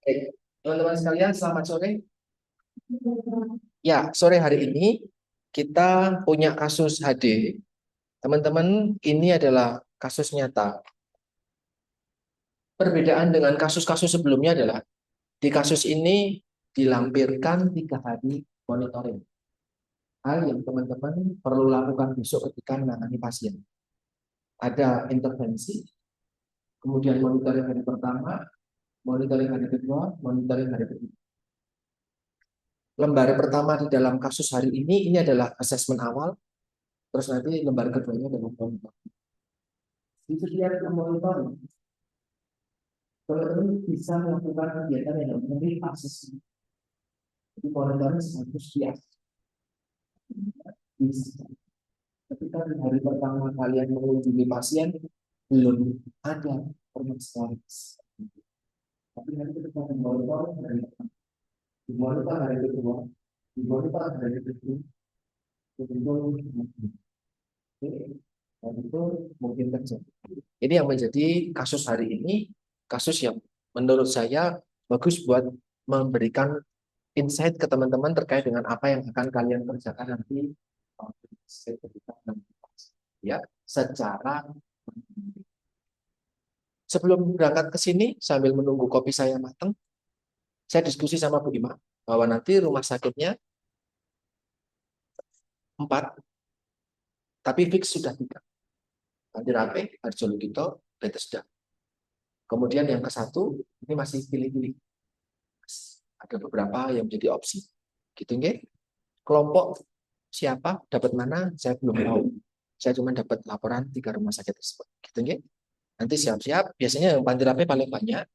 Baik, teman-teman sekalian, selamat sore. Ya, sore hari ini kita punya kasus HD. Teman-teman, ini adalah kasus nyata. Perbedaan dengan kasus-kasus sebelumnya adalah di kasus ini dilampirkan 3 hari monitoring. Hal yang teman-teman perlu lakukan besok ketika menangani pasien. Ada intervensi, kemudian monitoring hari pertama, monitoring hari kedua, monitoring hari ketiga. Lembar pertama di dalam kasus hari ini adalah asesmen awal. Terus nanti lembar keduanya adalah monitoring. Di setiap monitoring, teman-teman bisa melakukan kegiatan yang namanya asesmen. Jadi monitoring harus bisa. Ketika di hari pertama kalian mengunjungi pasien, belum ada permasalahan. Tapi nanti ketika memonitor hari pertama, dimonitor hari kedua, dimonitor hari ketiga, dan itu mungkin terjadi. Ini yang menjadi kasus hari ini, kasus yang menurut saya bagus buat memberikan insight ke teman-teman terkait dengan apa yang akan kalian kerjakan nanti ketika ya secara. Sebelum berangkat ke sini sambil menunggu kopi saya matang, saya diskusi sama Bu Ima bahwa nanti rumah sakitnya 4, tapi fix sudah 3. Nanti Rape, Harjologito, Bethesda. Kemudian yang ke-1 ini masih pilih-pilih. Ada beberapa yang menjadi opsi. Gitu nggih. Kelompok siapa, dapat mana, saya belum tahu. Saya cuma dapat laporan 3 rumah sakit tersebut. Gitu nggih. Nanti siap-siap. Biasanya yang Pantirape paling banyak,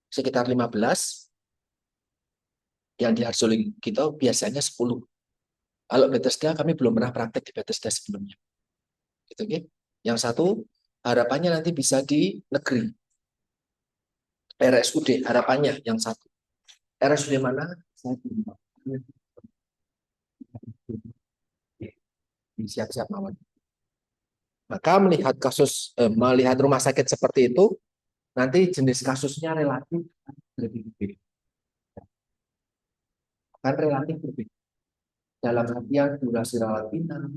sekitar 15. Yang di Harjologito biasanya 10. Kalau Bethesda, kami belum pernah praktek di Bethesda sebelumnya. Gitu nggih. Yang satu, harapannya nanti bisa di negeri. RSUD, harapannya yang satu. RSUD mana? Saya belum tahu. Siap-siap mawon. Maka melihat rumah sakit seperti itu, nanti jenis kasusnya relatif lebih berbeda. Kan relatif berbeda. Dalam artian durasi rawat inap,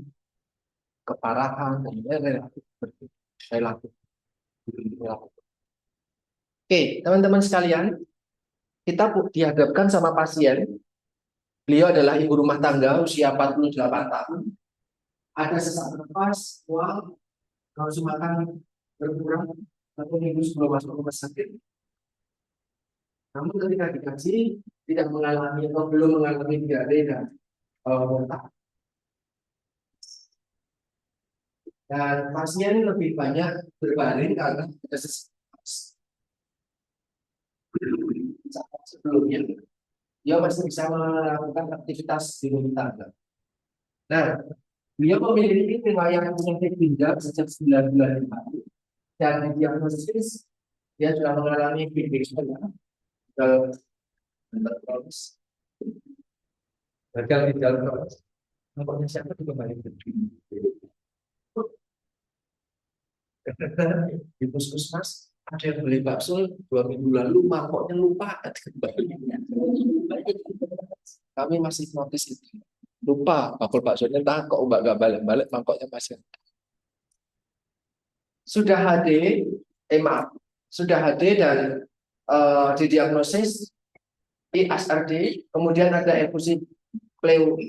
keparahan, dan relatif berbeda. Relatif. Oke, teman-teman sekalian, kita dihadapkan sama pasien. Beliau adalah ibu rumah tangga usia 48 tahun. Ada sesak nafas, mual, nafsu makan berkurang 1 minggu sebelum masuk rumah sakit. Namun ketika dikaji tidak mengalami atau belum mengalami diare dan muntah. Dan pasien lebih banyak berbaring karena ada sesak nafas. Sebelumnya dia masih bisa melakukan aktivitas di rumah tangga. Nah, dia memiliki riwayat penyakit ginjal sejak 9 bulan yang lalu dan diagnosis dia sudah mengalami gagal kronis, gagal ginjal kronis. Nomornya siapa juga banyak di puskesmas ada yang beli bakso 2 minggu lalu, mangkoknya lupa kembali. Kami masih notice itu. Lupa bakul baksonya, entah kok gak balik-balik, mangkoknya masih. Sudah HD, maaf, sudah HD dan didiagnosis ISRD, kemudian ada efusi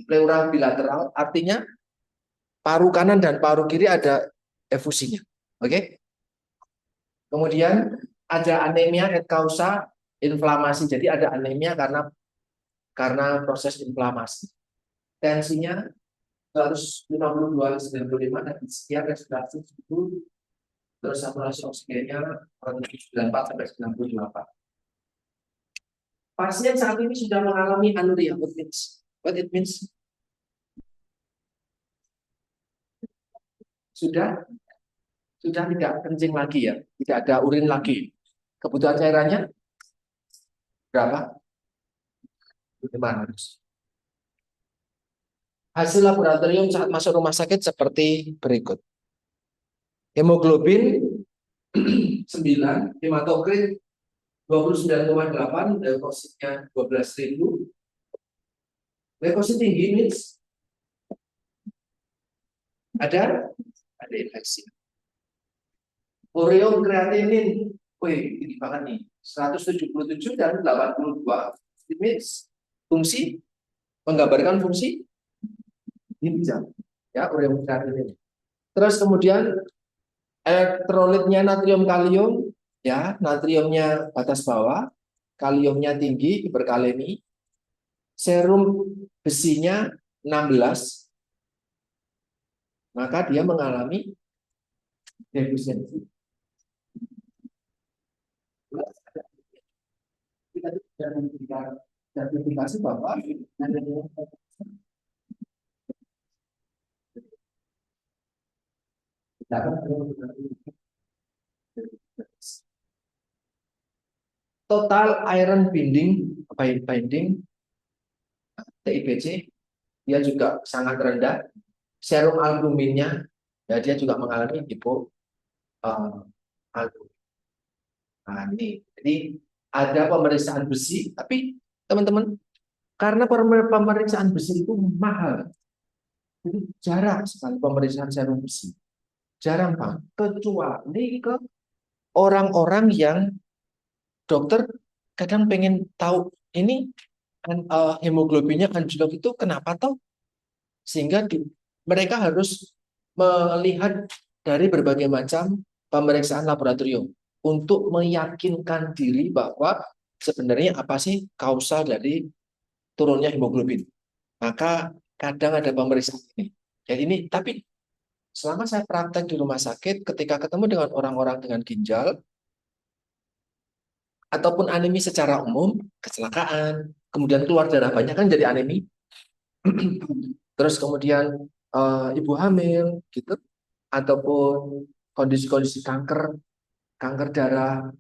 pleural bilateral, artinya paru kanan dan paru kiri ada efusinya. Oke. Kemudian ada anemia et causa inflamasi. Jadi ada anemia karena proses inflamasi. Tensinya 152/95 dan sekian respirasi itu, terus saturasi oksigennya 94/98. Pasien saat ini sudah mengalami anuria. What it means? Sudah tidak kencing lagi ya, tidak ada urin lagi. Kebutuhan cairannya berapa? 500. Hasil laboratorium saat masuk rumah sakit seperti berikut. Hemoglobin 9, hematokrit 29,8, leukositnya 12.000. Leukosit tinggi means ada infeksi. Ureokreatinin, wih, tinggi banget nih, 177 dan 82. It means fungsi, menggambarkan fungsi ginjal, ya, ureokreatinin. Terus kemudian elektrolitnya natrium kalium, ya, natriumnya batas bawah, kaliumnya tinggi, hiperkalemi, serum besinya 16, maka dia mengalami defisiensi. Kita sudah sertifikasi bahwa total iron binding TIBC dia juga sangat rendah. Serum albuminnya ya dia juga mengalami albumin. Nah, ini jadi ada pemeriksaan besi, tapi teman-teman, karena pemeriksaan besi itu mahal, jadi jarang sekali pemeriksaan serum besi, jarang banget, kecuali ke orang-orang yang dokter kadang pengen tahu ini hemoglobinnya anjlok itu kenapa toh, sehingga mereka harus melihat dari berbagai macam pemeriksaan laboratorium untuk meyakinkan diri bahwa sebenarnya apa sih kausa dari turunnya hemoglobin. Maka kadang ada pemeriksaan ini. Ya ini, tapi selama saya praktek di rumah sakit, ketika ketemu dengan orang-orang dengan ginjal ataupun anemi secara umum, kecelakaan, kemudian keluar darah banyak kan jadi anemi. Terus kemudian ibu hamil gitu, ataupun kondisi-kondisi kanker darah,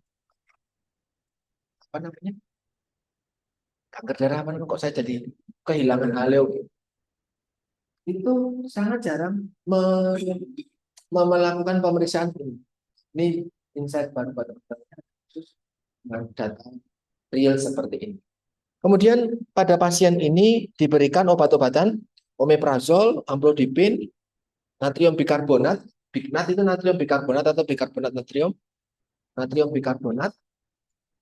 apa namanya? Kanker darah apa namanya? Kok saya jadi kehilangan haleo gitu. Itu sangat jarang melakukan pemeriksaan ini. Ini insight baru pada khusus dengan data real seperti ini. Kemudian pada pasien ini diberikan obat-obatan omeprazol, amlodipin, natrium bikarbonat. Nat itu natrium bikarbonat atau bikarbonat natrium bikarbonat.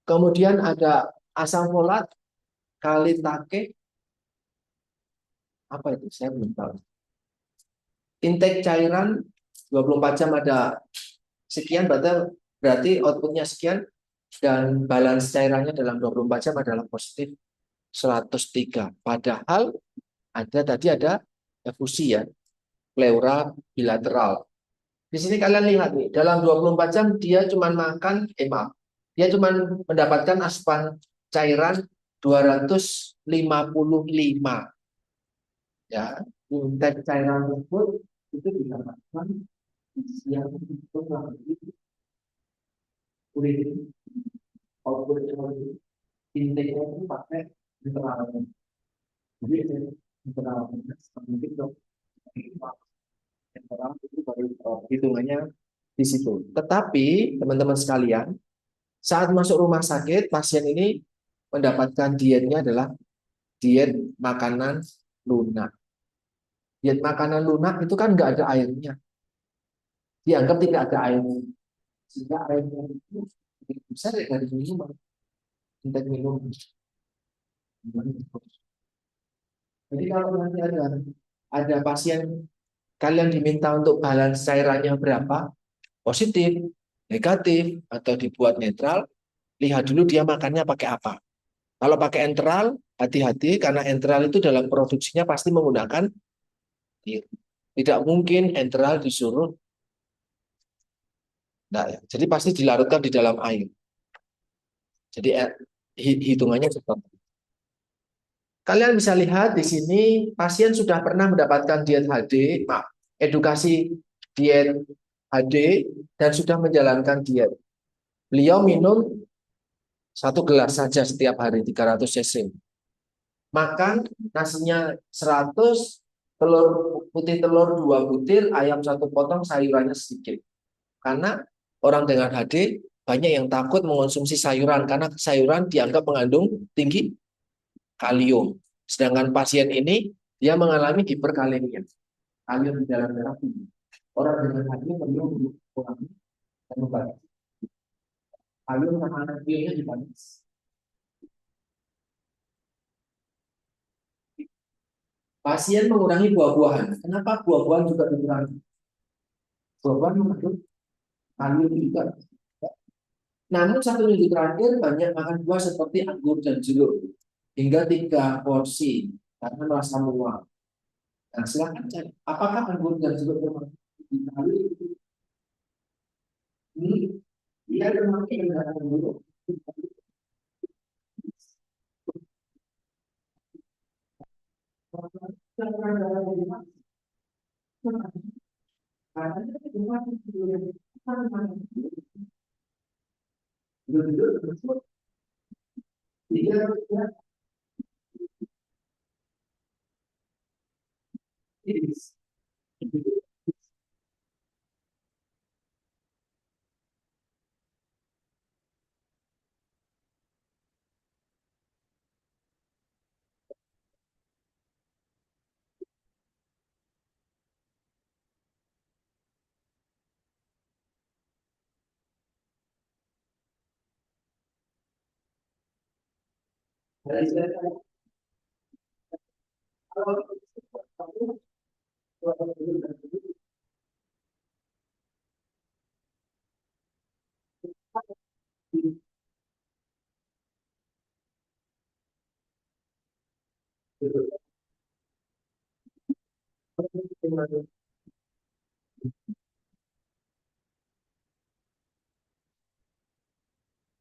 Kemudian ada asam folat, kalitake, apa itu? Saya belum tahu. Intake cairan 24 jam ada sekian, berarti outputnya sekian, dan balance cairannya dalam 24 jam adalah positif 103. Padahal tadi ada efusi ya, pleura bilateral. Di sini kalian lihat nih, dalam 24 jam dia cuma makan, dia cuma mendapatkan asupan cairan 255. Ya, intake cairan tersebut itu didapatkan yang itu urin, outputnya intake-nya itu pakai internal. Jadi internal mungkin dok, internal itu baru hitungannya di situ. Tetapi teman-teman sekalian, saat masuk rumah sakit, pasien ini mendapatkan dietnya adalah diet makanan lunak. Diet makanan lunak itu kan nggak ada airnya. Dianggap tidak ada airnya. Sehingga airnya itu lebih besar dari minuman. Intake minum. Jadi kalau nanti ada pasien, kalian diminta untuk balance cairannya berapa, positif, negatif, atau dibuat netral, lihat dulu dia makannya pakai apa. Kalau pakai enteral, hati-hati karena enteral itu dalam produksinya pasti menggunakan air. Tidak mungkin enteral disuruh. Nah, ya. Jadi pasti dilarutkan di dalam air. Jadi hitungannya seperti itu. Kalian bisa lihat di sini pasien sudah pernah mendapatkan diet HD, edukasi diet HD dan sudah menjalankan diet. Beliau minum 1 gelas saja setiap hari 300 cc. Makan nasinya 100, telur 2 butir, ayam 1 potong, sayurannya sedikit. Karena orang dengan HD banyak yang takut mengonsumsi sayuran karena sayuran dianggap mengandung tinggi kalium. Sedangkan pasien ini dia mengalami hiperkalemia, kalium di dalam darah tinggi. Orang dengan kalium perlu mengurangi dan membatasi kalium sama natriumnya dibatasi. Pasien mengurangi buah-buahan. Kenapa buah-buahan juga dikurangi? Buah-buahan mengandung kalium juga. Namun 1 minggu terakhir banyak makan buah seperti anggur dan jeruk hingga 3 porsi karena merasa mual. Nah, silakan cek apakah anggur dan jeruk termasuk di kalium ini? Dia termasuk dengan anggur.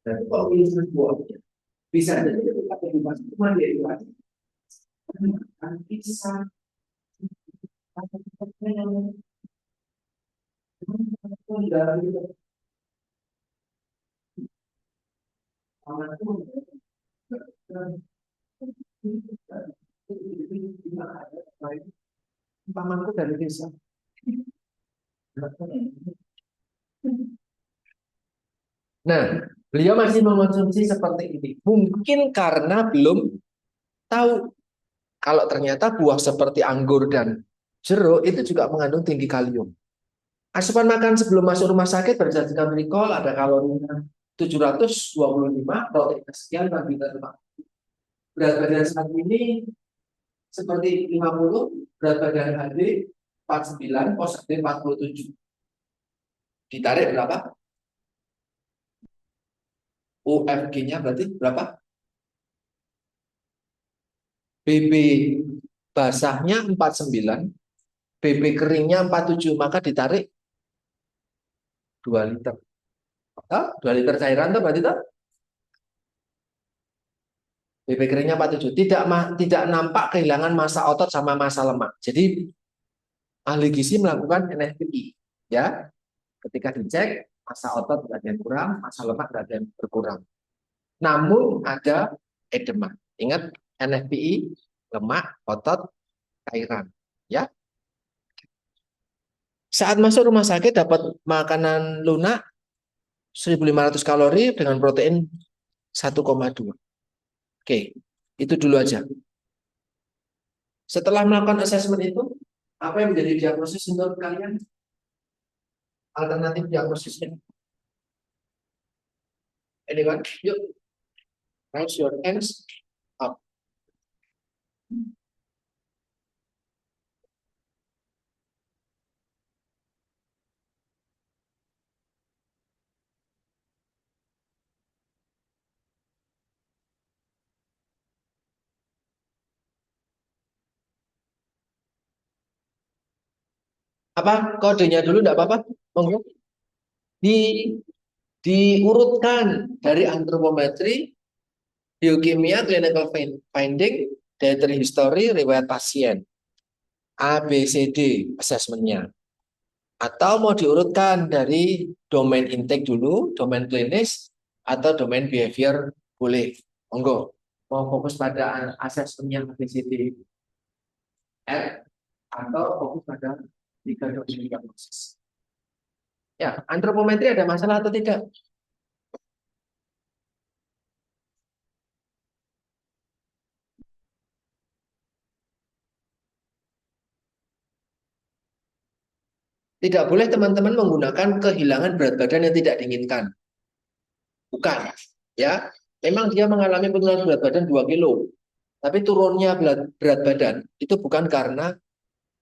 Dan kok ini buah bisa jadi ketika kehidupan cuma dia itu aja. Bisa pamanku dari desa. Nah, beliau masih mengonsumsi seperti ini. Mungkin karena belum tahu kalau ternyata buah seperti anggur dan jeruk itu juga mengandung tinggi kalium. Asupan makan sebelum masuk rumah sakit berdasarkan recall ada kalorinya 725, protein sekian, karbohidrat lemak. Berat badan saat ini seperti 50, berat badan HD 49, positif 47. Ditarik berapa? UFG-nya berarti berapa? BB basahnya 49, BB keringnya 47, maka ditarik 2 liter. 2 liter cairan tuh berarti tuh BB keringnya 47. Tidak nampak kehilangan massa otot sama massa lemak. Jadi ahli gizi melakukan NFPI. Ya, ketika dicek massa otot tidak ada yang kurang, massa lemak tidak ada yang berkurang. Namun ada edema. Ingat NFPI, lemak, otot, cairan. Ya, saat masuk rumah sakit dapat makanan lunak 1.500 kalori dengan protein 1,2. Oke, itu dulu aja. Setelah melakukan asesmen itu, apa yang menjadi diagnosis menurut kalian? Alternatif diagnosisnya. Anyone? Yuk, raise your hands up. Apa kodenya dulu? Enggak apa-apa. Monggo. Di diurutkan dari antropometri, biokimia, clinical finding, dietary history, riwayat pasien. A, B, C, D assessment-nya. Atau mau diurutkan dari domain intake dulu, domain klinis, atau domain behavior boleh. Monggo. Mau fokus pada assessment-nya A, B, C, D, F, atau fokus pada 3 domain diagnosis. Ya, antropometri ada masalah atau tidak? Tidak boleh teman-teman menggunakan kehilangan berat badan yang tidak diinginkan. Bukan. Ya, memang dia mengalami penurunan berat badan 2 kilo. Tapi turunnya berat badan itu bukan karena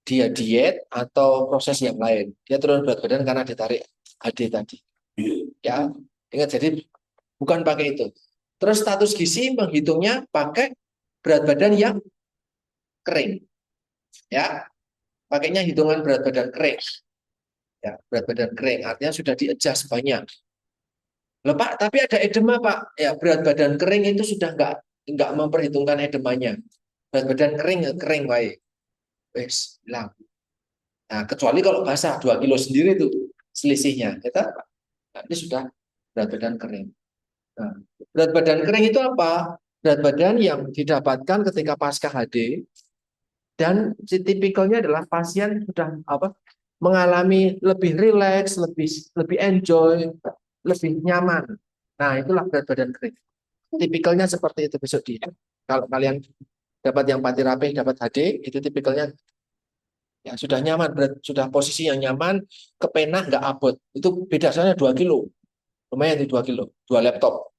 dia diet atau proses yang lain. Dia turun berat badan karena ditarik HD tadi. Ya, ingat jadi bukan pakai itu. Terus status gizi menghitungnya pakai berat badan yang kering. Ya, pakainya hitungan berat badan kering. Ya, berat badan kering artinya sudah di-adjust banyak. Loh, Pak, tapi ada edema, Pak. Ya, berat badan kering itu sudah nggak memperhitungkan edemanya. Berat badan kering kering baik. Wes, hilang. Nah, kecuali kalau basah 2 kilo sendiri itu selisihnya. Kita nah, ini sudah berat badan kering. Nah, berat badan kering itu apa? Berat badan yang didapatkan ketika pasca HD dan tipikalnya adalah pasien sudah apa? Mengalami lebih rileks, lebih lebih enjoy, lebih nyaman. Nah, itulah berat badan kering. Tipikalnya seperti itu besok di. Kalau kalian dapat yang pati rapih, dapat HD, itu tipikalnya ya sudah nyaman, sudah posisi yang nyaman, kepenah nggak abot. Itu beda soalnya 2 kilo. Lumayan di 2 kilo, 2 laptop.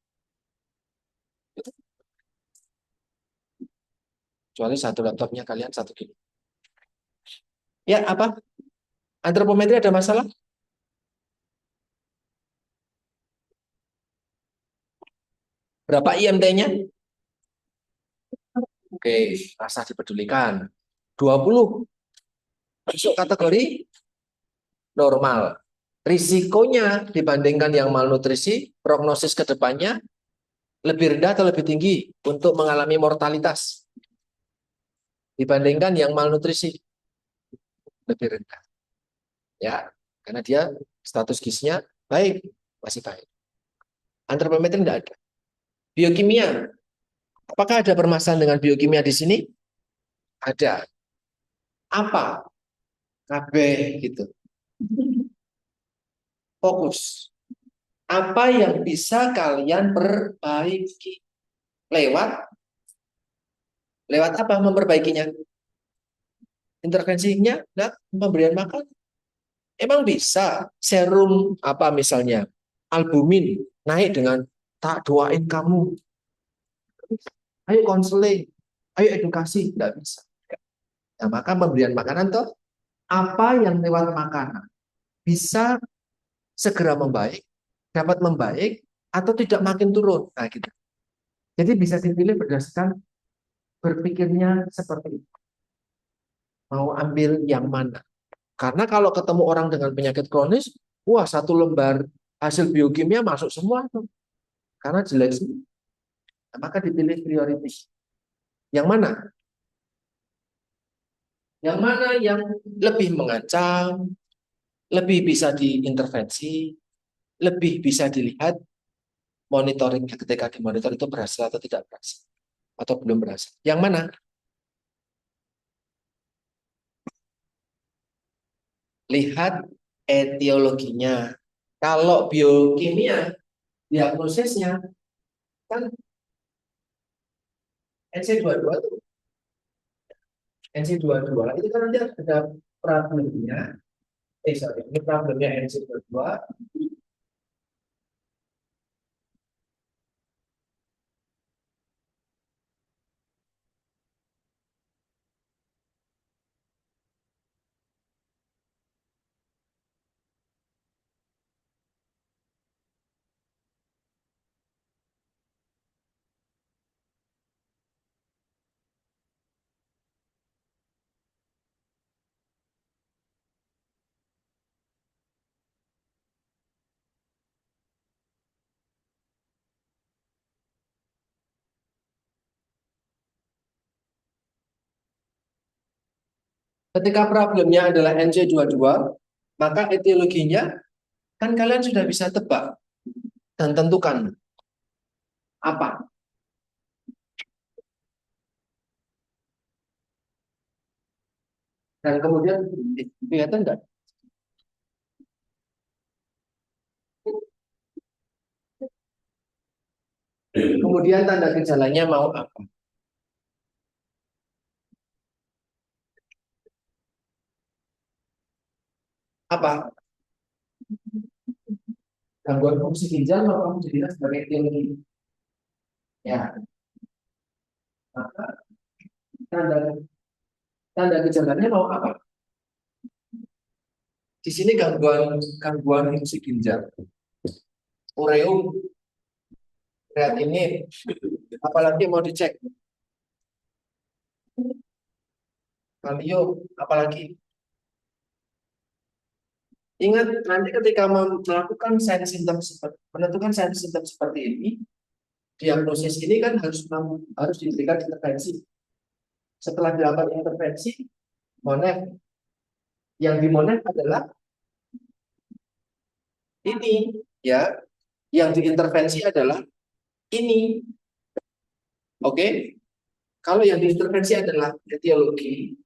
Kecuali satu laptopnya kalian 1 kilo. Ya, apa? Antropometri ada masalah? Berapa IMT-nya? Oke, rasa dipedulikan. 20. Masuk kategori normal. Risikonya dibandingkan yang malnutrisi, prognosis ke depannya lebih rendah atau lebih tinggi untuk mengalami mortalitas dibandingkan yang malnutrisi, lebih rendah. Ya, karena dia status gizinya baik, masih baik. Antropometri tidak ada. Biokimia, apakah ada permasalahan dengan biokimia di sini? Ada. Apa? KB gitu. Fokus. Apa yang bisa kalian perbaiki? Lewat lewat apa memperbaikinya? Intervensinya, nah, pemberian makan. Emang bisa serum apa misalnya albumin naik dengan tak doain kamu. Ayo konseling, ayo edukasi, tidak bisa. Nah, maka pemberian makanan tuh apa yang lewat makanan bisa segera membaik, dapat membaik atau tidak makin turun. Nah, gitu. Jadi bisa dipilih berdasarkan berpikirnya seperti itu. Mau ambil yang mana? Karena kalau ketemu orang dengan penyakit kronis, wah 1 lembar hasil biokimia masuk semua tuh. Karena jelek semua. Nah, maka dipilih prioritas. Yang mana? Yang mana yang lebih mengancam, lebih bisa diintervensi, lebih bisa dilihat monitoringnya ketika dimonitor itu berhasil atau tidak berhasil. Atau belum berhasil. Yang mana? Lihat etiologinya. Kalau biokimia, diagnosisnya kan NC22 itu NC22 itu kan nanti ada problemnya. Sorry, ini problemnya NC22. Ketika problemnya adalah NC22, maka etiologinya kan kalian sudah bisa tebak dan tentukan apa. Dan kemudian kelihatan enggak? Kemudian tanda gejalanya mau apa? Apa? Gangguan fungsi ginjal kalau kamu jadikan sebagai teologi. Ya, maka tanda tanda gejalanya mau apa? Di sini gangguan gangguan fungsi ginjal, ureum, kreatinin, apalagi mau dicek, kalium, apalagi. Ingat nanti ketika melakukan sign symptom menentukan sign symptom seperti ini, diagnosis ini kan harus diberikan intervensi. Setelah dilakukan intervensi, monef. Yang dimonef adalah ini, ya. Yang diintervensi adalah ini. Oke? Kalau yang diintervensi adalah etiologi,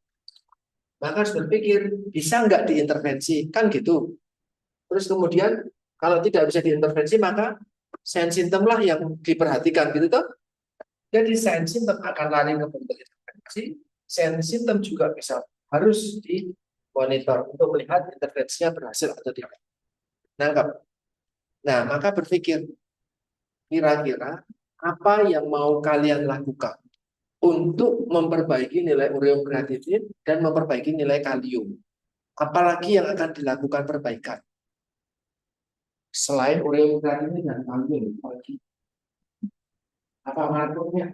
maka harus berpikir, bisa nggak diintervensi? Kan gitu. Terus kemudian, kalau tidak bisa diintervensi, maka sign symptom lah yang diperhatikan, gitu toh. Jadi sign symptom akan lari ke bentuk intervensi, sign symptom juga bisa harus dimonitor untuk melihat intervensinya berhasil atau tidak. Nangkap? Nah, maka berpikir, kira-kira apa yang mau kalian lakukan untuk memperbaiki nilai ureum kreatinin dan memperbaiki nilai kalium. Apalagi yang akan dilakukan perbaikan selain ureum kreatinin dan kalium? Apa markernya?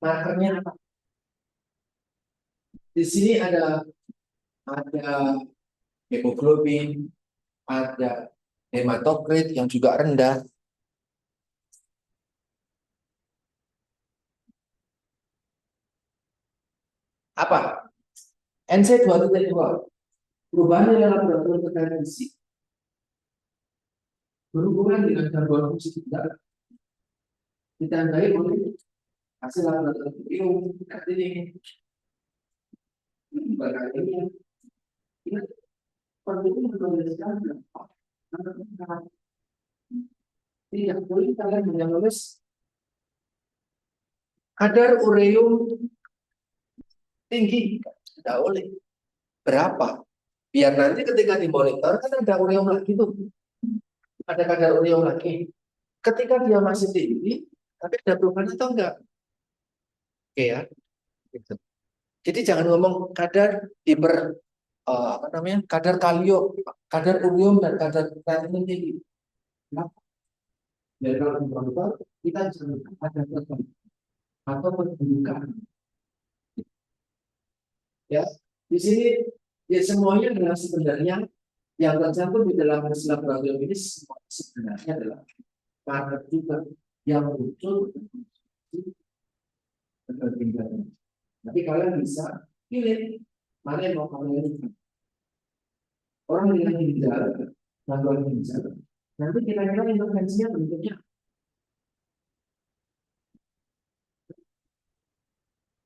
Markernya apa? Di sini ada hemoglobin, ada hematokrit yang juga rendah. Apa? NC2.2. Perubahan nilai laboratorium tekanan fisik berhubungan dengan gangguan fungsi ginjal ditandai oleh hasil laboratorium ini. Barang ini perlu menuliskan tidak boleh kalian menulis kadar ureum tinggi, tidak boleh. Berapa? Biar nanti ketika dimonitor kan ada ureum lagi tuh, ada kadar ureum lagi. Ketika dia masih tinggi, tapi ada perubahan atau enggak? Oke ya. Gitu. Jadi jangan ngomong kadar apa namanya, kadar kalium, kadar ureum dan kadar kreatinin tinggi. Kenapa? Jadi kalau dimonitor kita jangan ada perubahan atau perburukan. Ya, di sini ya semuanya adalah sebenarnya yang tercantum di dalam hasil laboratorium ini sebenarnya adalah marker juga yang muncul ketertinggalan. Tapi kalian bisa pilih mana yang mau kalian lihat. Orang dengan ginjal, gangguan ginjal, nanti kira-kira intervensinya bentuknya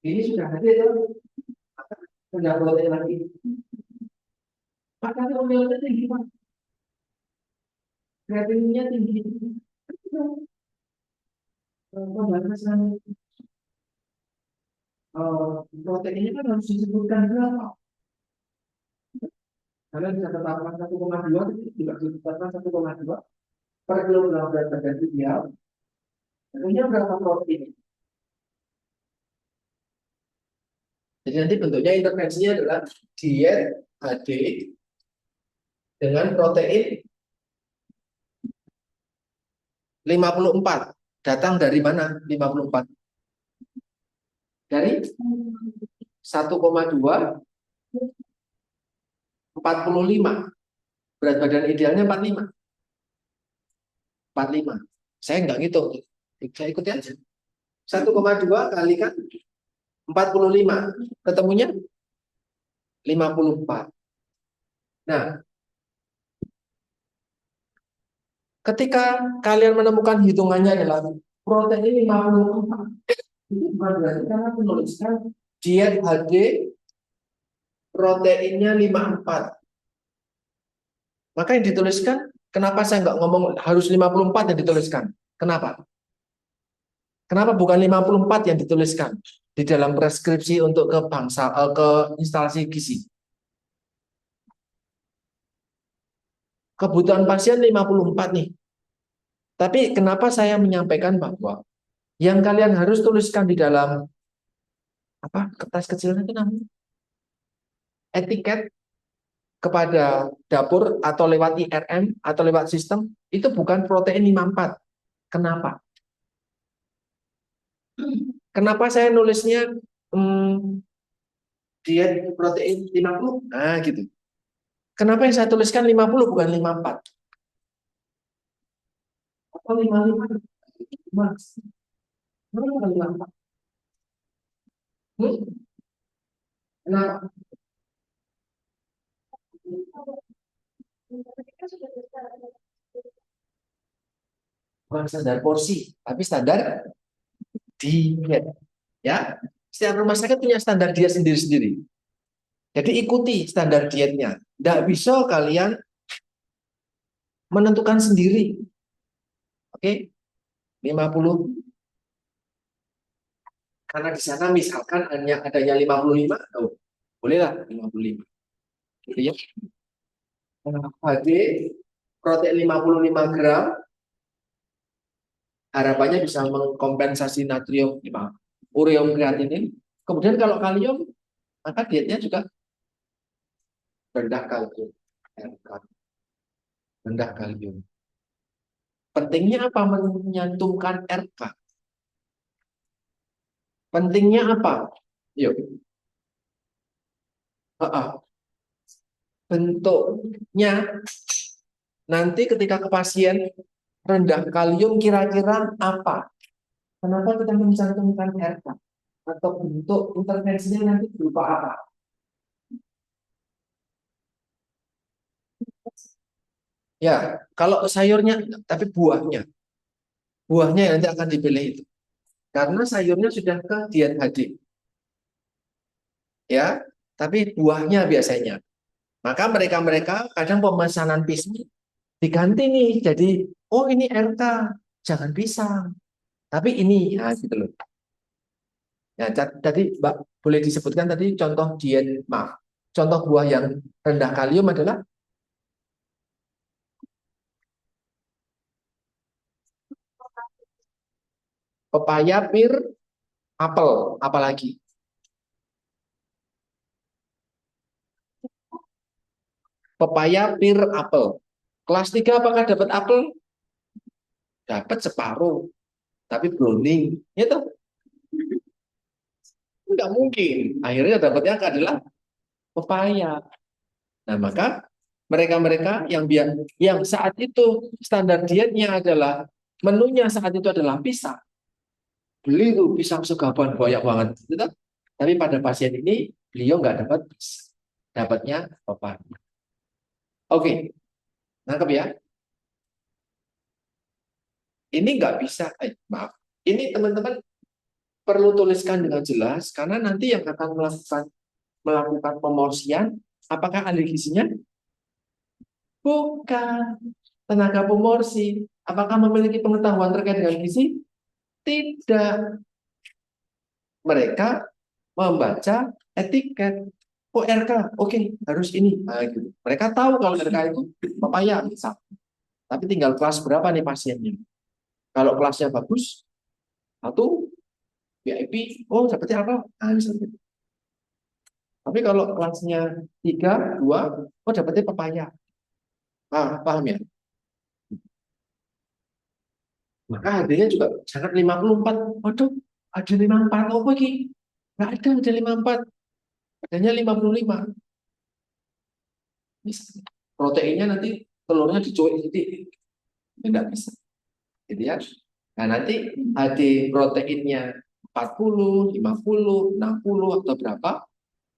ini sudah ada ya, pendapatnya lagi. Maka kalau tinggi, kreatinnya tinggi, pembatasan proteinnya kan harus disebutkan berapa. Kalian bisa tetapkan 1,2, juga ditetapkan 1,2 per kilogram berat badan ideal. Tentunya berapa protein? Jadi nanti bentuknya intervensinya adalah diet HD dengan protein 54. Datang dari mana 54? Dari 1,2 45. Berat badan idealnya 45. 45. Saya nggak ngitung. Saya ikuti aja. 1,2 kalikan 45. Ketemunya 54. Nah, ketika kalian menemukan hitungannya adalah protein 54, itu bukan berarti karena menuliskan diet HD proteinnya 54. Maka yang dituliskan, kenapa saya nggak ngomong harus 54 yang dituliskan? Kenapa? Kenapa bukan 54 yang dituliskan? di dalam preskripsi untuk ke ke instalasi gizi. Kebutuhan pasien 54 nih. Tapi kenapa saya menyampaikan bahwa yang kalian harus tuliskan di dalam apa kertas kecilnya itu namanya etiket kepada dapur atau lewat IRM atau lewat sistem itu bukan protein 54. Kenapa? Kenapa saya nulisnya diet protein 50? Nah, gitu. Kenapa yang saya tuliskan 50 bukan 54? Atau 55? Mas, kenapa bukan 54? Kenapa? Bukan standar porsi, tapi standar diet. Ya, setiap rumah sakit punya standar diet sendiri-sendiri. Jadi ikuti standar dietnya. Tidak bisa kalian menentukan sendiri. Oke, 50. Karena di sana misalkan hanya adanya 55, oh, bolehlah 55. Gitu ya. HD protein 55 gram harapannya bisa mengkompensasi natrium, ureum kreatinin. Kemudian kalau kalium, maka dietnya juga rendah kalium. Rendah kalium. Pentingnya apa menyantumkan RK? Pentingnya apa? Yuk. Bentuknya nanti ketika ke pasien rendah kalium kira-kira apa? Kenapa kita mencantumkan RK? Atau bentuk intervensinya nanti berupa apa? Ya, kalau sayurnya, tapi buahnya. Buahnya yang nanti akan dipilih itu. Karena sayurnya sudah ke diet HD. Ya, tapi buahnya biasanya. Maka mereka-mereka kadang pemesanan pisang diganti nih. Jadi, oh ini RK, jangan pisang. Tapi ini, ya gitu loh. Ya, tadi Mbak boleh disebutkan tadi contoh diet, maaf, contoh buah yang rendah kalium adalah pepaya, pir, apel, apalagi pepaya, pir, apel. Kelas 3 apakah dapat apel? Dapat separuh, tapi browning. Itu nggak mungkin. Akhirnya dapatnya adalah pepaya. Nah, maka mereka-mereka yang saat itu standar dietnya adalah menunya saat itu adalah pisang. Beli tuh pisang segaban banyak banget. Gitu. Tapi pada pasien ini beliau nggak dapat pisang. Dapatnya pepaya. Oke, nangkep ya. Ini nggak bisa, maaf. Ini teman-teman perlu tuliskan dengan jelas karena nanti yang akan melakukan pemorsian, apakah ahli gizinya? Bukan. Tenaga pemorsi, apakah memiliki pengetahuan terkait dengan gizi? Tidak. Mereka membaca etiket. Oh RK, oke, harus ini. Nah, gitu. Mereka tahu kalau RK itu pepaya, misal. Tapi tinggal kelas berapa nih pasiennya. Kalau kelasnya bagus, satu VIP, oh dapetnya apa? Ah, misalnya. Tapi kalau kelasnya 3, 2, oh dapetnya pepaya. Ah, paham ya? Maka harganya juga jangan 54. Waduh, ada 54. Oh, ini nggak ada 54. Adanya 55. Bisa. Proteinnya nanti telurnya diculik jadi nggak bisa. Gitu ya. Nah, nanti HD proteinnya 40, 50, 60 atau berapa,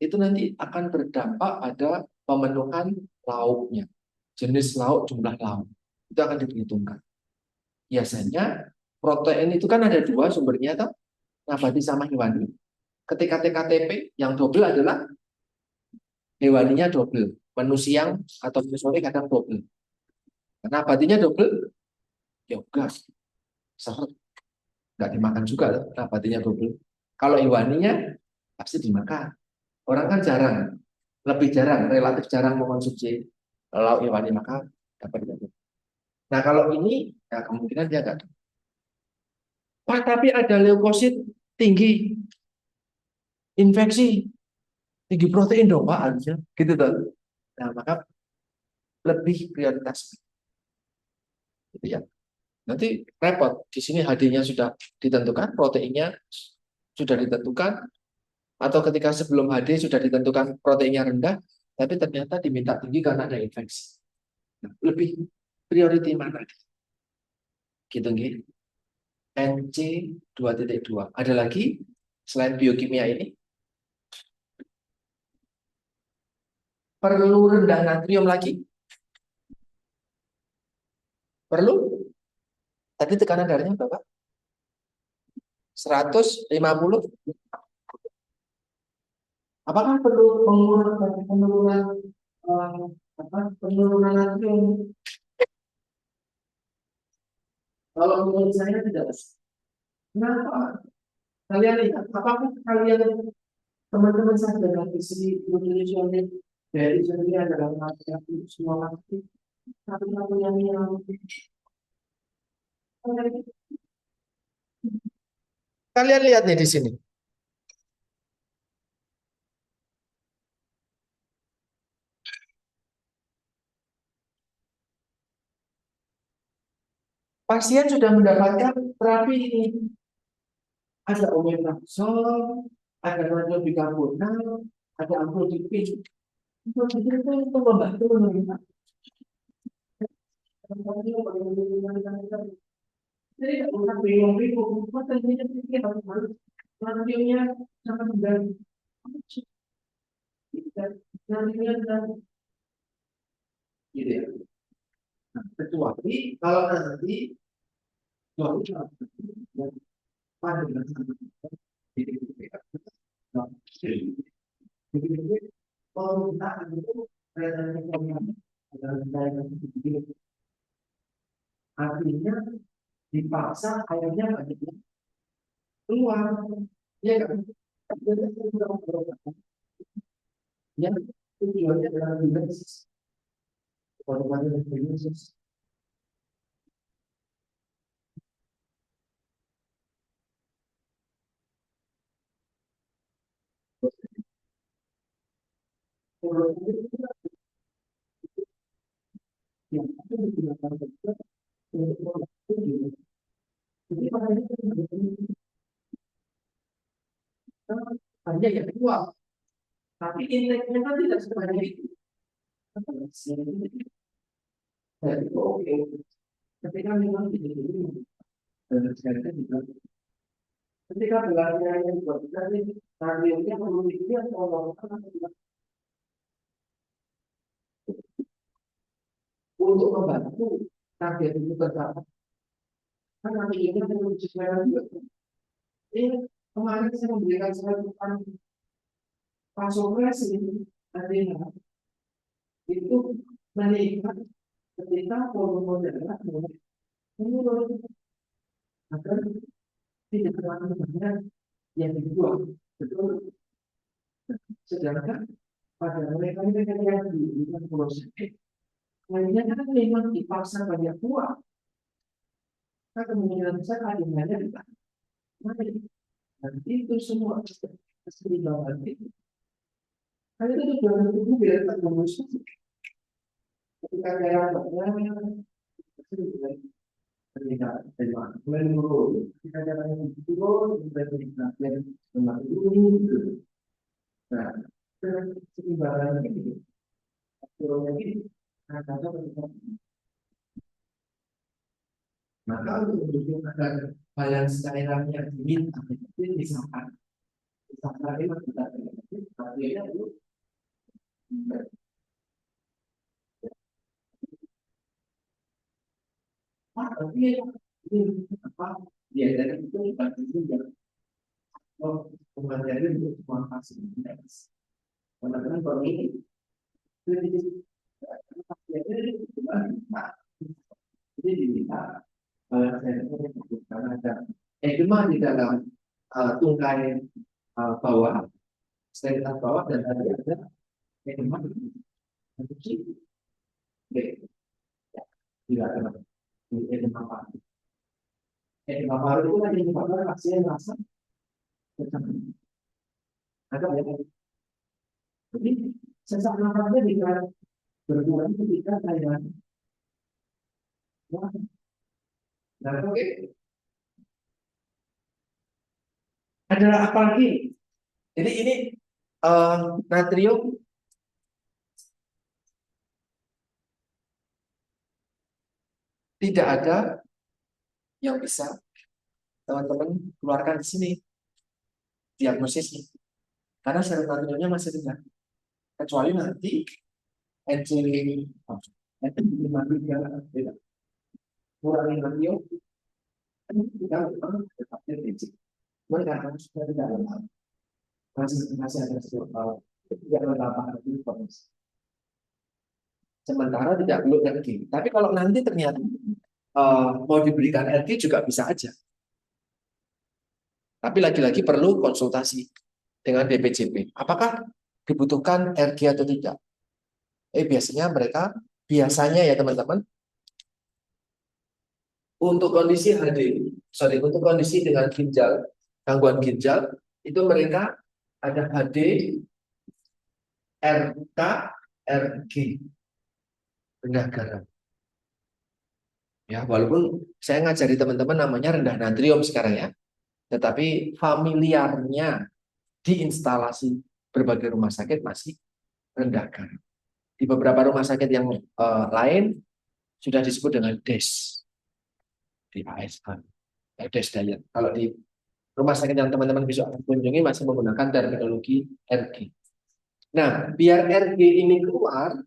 itu nanti akan berdampak pada pemenuhan lauknya. Jenis lauk, jumlah lauk. Itu akan diperhitungkan. Biasanya protein itu kan ada dua sumbernya, toh, nabati sama hewani. Ketika TKTP yang double adalah hewaninya double. Menu siang atau menu sore kadang double. Karena nabatinya double, ya udah, seret. Nggak dimakan juga, nabatinya double. Kalau hewaninya pasti dimakan. Orang kan jarang, lebih jarang, relatif jarang mengonsumsi lauk hewani, maka dapat diabetes. Nah kalau ini, ya kemungkinan dia nggak. Pak, tapi ada leukosit tinggi, infeksi, tinggi protein dong Pak harusnya, gitu tuh. Nah maka lebih prioritas, gitu ya. Nanti repot. Di sini HD-nya sudah ditentukan, proteinnya sudah ditentukan, atau ketika sebelum HD sudah ditentukan proteinnya rendah, tapi ternyata diminta tinggi karena ada infeksi. Nah, lebih priority mana? Gitu nggih. NC 2.2. Ada lagi selain biokimia ini? Perlu rendah natrium lagi? Perlu? Tadi tekanan darahnya berapa? 150. Apakah perlu penurunan penurunan natrium? Kalau menurut saya tidak. Kenapa? Kalian lihat, apakah kalian teman-teman sadar dari sisi nutrisionis dari sini adalah laki-laki semua laki, tapi yang kalian lihat nih di sini. Pasien sudah mendapatkan terapi ini. Ada omeprazol, ada bikarbonat, ada amlodipin. Itu membantu menurunkan. Jadi kalau kita bingung-bingung, tentunya kita harus nantinya sangat mengganggu. Nantinya dan gitu ya. Nah, kecuali kalau nanti pada kalau kita artinya dipaksa airnya banyak keluar, ya kan? Ya, tujuannya adalah diuresis. Otomatis diuresis. Yang itu digunakan untuk jadi hanya yang kedua, tapi intake-nya kan tidak sebanyak itu. Jadi oke, ketika memang tidak ini dan sekarang juga ketika belajar yang buat tadi targetnya perlu dilihat kalau untuk membantu target itu tercapai. Kan nanti ini perlu disesuaikan juga. Ini kemarin saya memberikan satu vasopressin artinya itu meningkat ketika volume darah menurun agar tidak terlalu banyak yang dibuang. Betul. Sedangkan pada mereka yang di proses lainnya kan memang dipaksa banyak buang. Nah, kemungkinan besar ada banyak mati. Dan itu semua keseimbangan itu. Karena itu dalam tubuh biar tak mengusung. Ketika darahnya terlihat dari mana? Mulai menurun. Ketika darahnya turun, berarti nasib semakin turun. Nah, keseimbangan ini, turunnya ini, maka untuk mendukung agar balance cairannya diminta itu disahkan. Disahkan itu kita artinya itu tapi ini apa? Ya dari itu berarti juga oh kembali untuk semua pasien karena kalau ini jadi diminta balance cairannya karena ada edema di dalam tungkai bawah, sterilitas bawah, dan tadi ada edema B. Tidak ada edema paru. Edema paru itu kan menyebabkan pasien merasa agak ya. Jadi sesak nafasnya bisa berkurang ketika saya. Nah, oke. Adalah apa lagi? Jadi ini natrium tidak ada yang bisa teman-teman keluarkan di sini diagnosisnya, karena serum natriumnya masih rendah. Kecuali nanti NC5 kurangi natrium, kita tetap defisit. Karena sudah di dalam masih ada sesuatu tidak menambah informasi. Sementara tidak perlu RG. Tapi kalau nanti ternyata mau diberikan RG juga bisa aja. Tapi lagi-lagi perlu konsultasi dengan DPJP. Apakah dibutuhkan RG atau tidak? Biasanya ya teman-teman, untuk kondisi untuk kondisi dengan ginjal, gangguan ginjal, itu mereka ada HD, RK, RG, rendah garam. Ya, walaupun saya ngajari teman-teman namanya rendah natrium sekarang ya, tetapi familiarnya di instalasi berbagai rumah sakit masih rendah garam. Di beberapa rumah sakit yang lain sudah disebut dengan DES, di ASH, DES diet. Kalau di rumah sakit yang teman-teman bisa kunjungi masih menggunakan terminologi RG. Nah, biar RG ini keluar,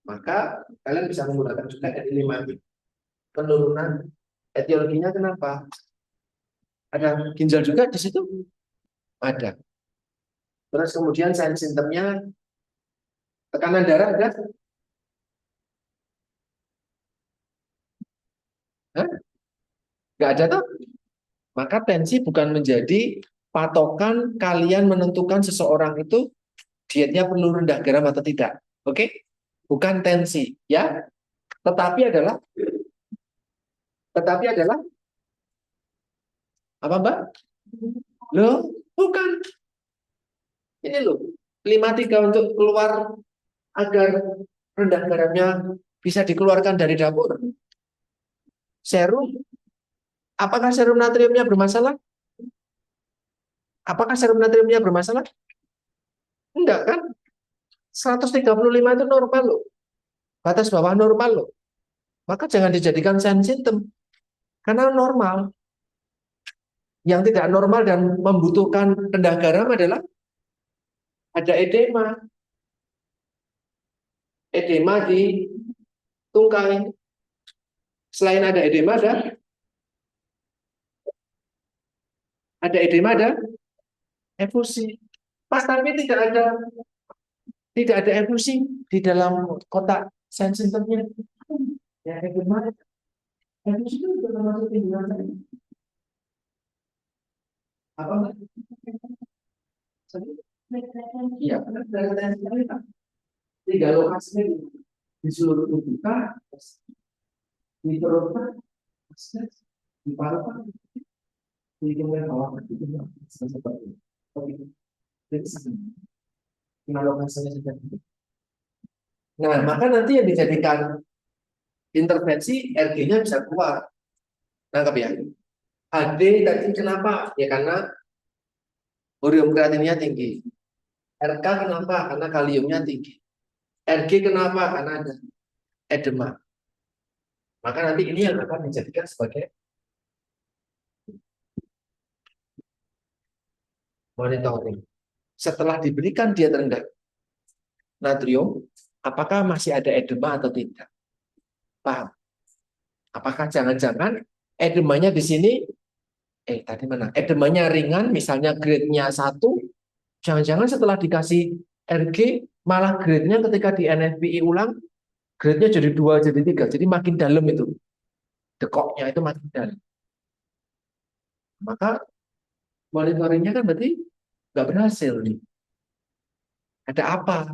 maka kalian bisa menggunakan juga enzim penurunan etiologinya. Kenapa? Ada ginjal juga di situ? Ada. Terus kemudian sign simptomnya, tekanan darah ada? Hah? Nggak ada tuh? Maka tensi bukan menjadi patokan kalian menentukan seseorang itu dietnya perlu rendah garam atau tidak. Oke? Bukan tensi, ya. Tetapi adalah apa, Mbak? Loh, bukan. Ini loh, 53 untuk keluar agar rendah garamnya bisa dikeluarkan dari dapur. Serum, apakah serum natriumnya bermasalah? Apakah serum natriumnya bermasalah? Enggak kan? 135 itu normal loh. Batas bawah normal loh. Maka jangan dijadikan sign symptom. Karena normal. Yang tidak normal dan membutuhkan rendah garam adalah ada edema. Edema di tungkai. Selain ada edema, ada edema, ada efusi. Pas tapi tidak ada efusi di dalam kotak sign symptomnya. Ya, edema. Efusi itu juga termasuk timbulan apa? Iya, benar. Tiga lokasinya di seluruh tubuh kita, di perut, di paru, di kemudian bawah, seperti itu. Oke, lima lokasinya sudah. Nah, maka nanti yang dijadikan intervensi RG-nya bisa keluar. Nangkap ya? HD tadi kenapa? Ya karena urium kreatinnya tinggi. RK kenapa? Karena kaliumnya tinggi. RG kenapa? Karena ada edema. Maka nanti ini yang akan dijadikan sebagai monitoring. Setelah diberikan diet rendah natrium, apakah masih ada edema atau tidak? Paham? Apakah jangan-jangan edemanya di sini, tadi mana? Edemanya ringan, misalnya grade-nya 1, jangan-jangan setelah dikasih RG, malah grade-nya ketika di NFPI ulang, grade-nya jadi 2, jadi 3, jadi makin dalam itu. Dekoknya itu makin dalam. Maka Monitoringnya kan berarti nggak berhasil nih. Ada apa?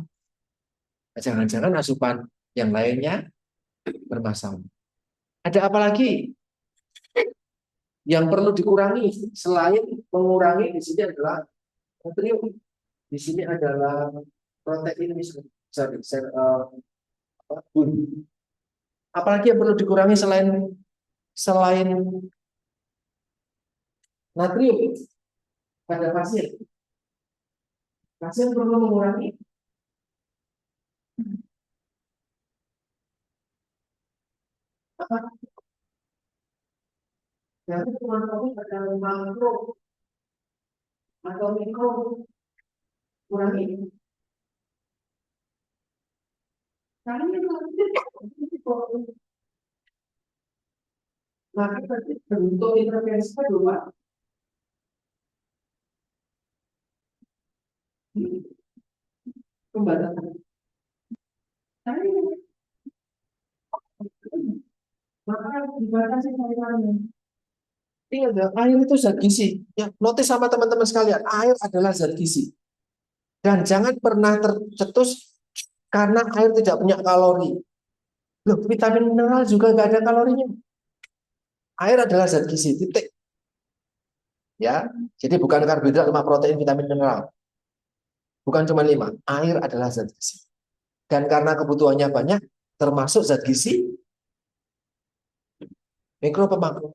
Jangan-jangan asupan yang lainnya bermasalah. Ada apa lagi yang perlu dikurangi selain mengurangi di sini adalah natrium. Di sini adalah protein misalnya. Bun. Apalagi yang perlu dikurangi selain selain natrium pada pasien. Pasien perlu mengurangi apa? Yang teman-teman ada makro atau mikro kurangi. Karena maka bentuk intervensi kedua pembatasan. Maka dibatasi cairannya. Ingat, air itu zat gizi. Ya, notis sama teman-teman sekalian, air adalah zat gizi. Dan jangan pernah tercetus karena air tidak punya kalori. Loh, vitamin mineral juga nggak ada kalorinya. Air adalah zat gizi, titik. Ya, jadi bukan karbohidrat, lemak, protein, vitamin, mineral. Bukan cuma 5. Air adalah zat gizi. Dan karena kebutuhannya banyak, termasuk zat gizi, mikro apa makro?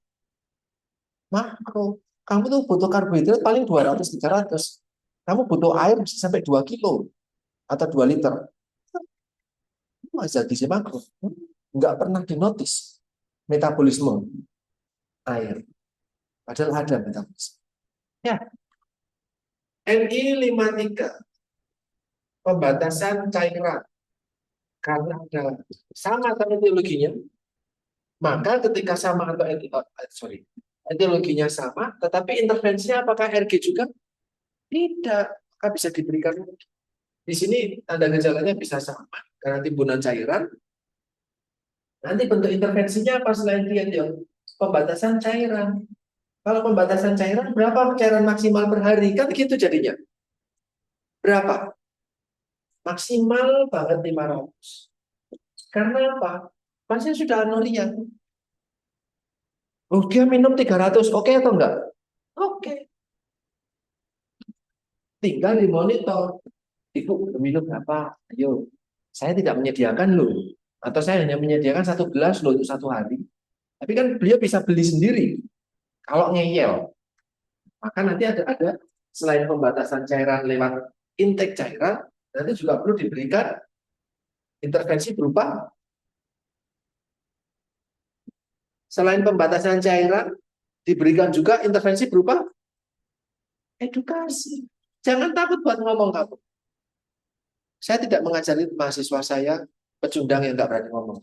Makro. Kamu tuh butuh karbohidrat paling 200-300. Kamu butuh air bisa sampai 2 kilo atau 2 liter. Zat gizi makro. Nggak pernah dinotis metabolisme air. Padahal ada metabolisme. Ya, NI 53 pembatasan cairan karena ada sama atau etiologinya, maka ketika sama atau etiologinya sama, tetapi intervensinya apakah RG juga? Tidak, maka bisa diberikan. Di sini tanda gejalanya bisa sama karena timbunan cairan. Nanti bentuk intervensinya apa selain diet? Pembatasan cairan. Kalau pembatasan cairan, berapa cairan maksimal per hari? Kan gitu jadinya. Berapa? Maksimal banget 500. Karena apa? Pasien sudah anuria. Oh, dia minum 300. Oke atau enggak? Oke. Tinggal dimonitor. Ibu minum berapa? Ayo. Saya tidak menyediakan loh. Atau saya hanya menyediakan 1 gelas loh untuk 1 hari. Tapi kan beliau bisa beli sendiri. Kalau ngeyel. Maka nanti ada selain pembatasan cairan lewat intake cairan, nanti juga perlu diberikan intervensi berupa selain pembatasan cairan, diberikan juga intervensi berupa edukasi. Jangan takut buat ngomong kamu. Saya tidak mengajari mahasiswa saya pecundang yang nggak berani ngomong.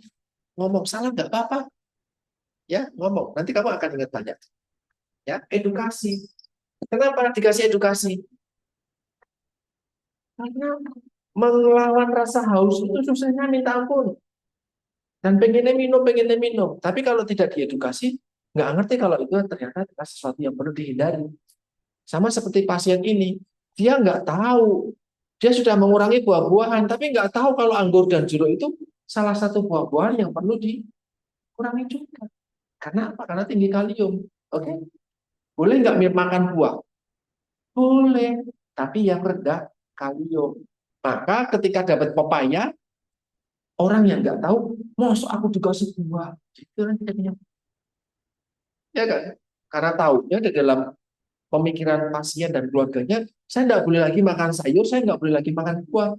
Ngomong salah nggak apa-apa, ya ngomong. Nanti kamu akan ingat banyak. Ya, edukasi. Kenapa dikasih edukasi? Karena melawan rasa haus itu susahnya minta ampun. Dan pengennya minum. Tapi kalau tidak diedukasi, nggak ngerti kalau itu ternyata adalah sesuatu yang perlu dihindari. Sama seperti pasien ini, dia nggak tahu. Dia sudah mengurangi buah-buahan, tapi nggak tahu kalau anggur dan jeruk itu salah satu buah-buahan yang perlu dikurangi juga. Karena apa? Karena tinggi kalium. Oke? Boleh nggak makan buah? Boleh, tapi yang rendah kalium. Maka ketika dapat pepaya, orang yang nggak tahu, masuk aku dikasih buah. Itu kan jadinya. Ya kan? Karena tahunya di dalam pemikiran pasien dan keluarganya, saya nggak boleh lagi makan sayur, saya nggak boleh lagi makan buah.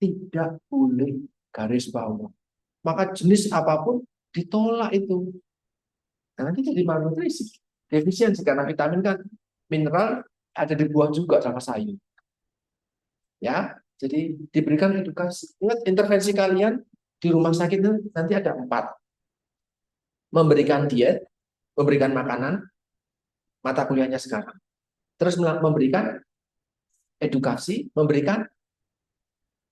Tidak boleh, garis bawah. Maka jenis apapun ditolak itu. Nah, nanti jadi malnutrisi. Defisiensi karena vitamin kan mineral ada di buah juga sama sayur. Ya, jadi diberikan edukasi. Ingat intervensi kalian di rumah sakit itu nanti ada 4. Memberikan diet, memberikan makanan, mata kuliahnya sekarang. Terus memberikan edukasi, memberikan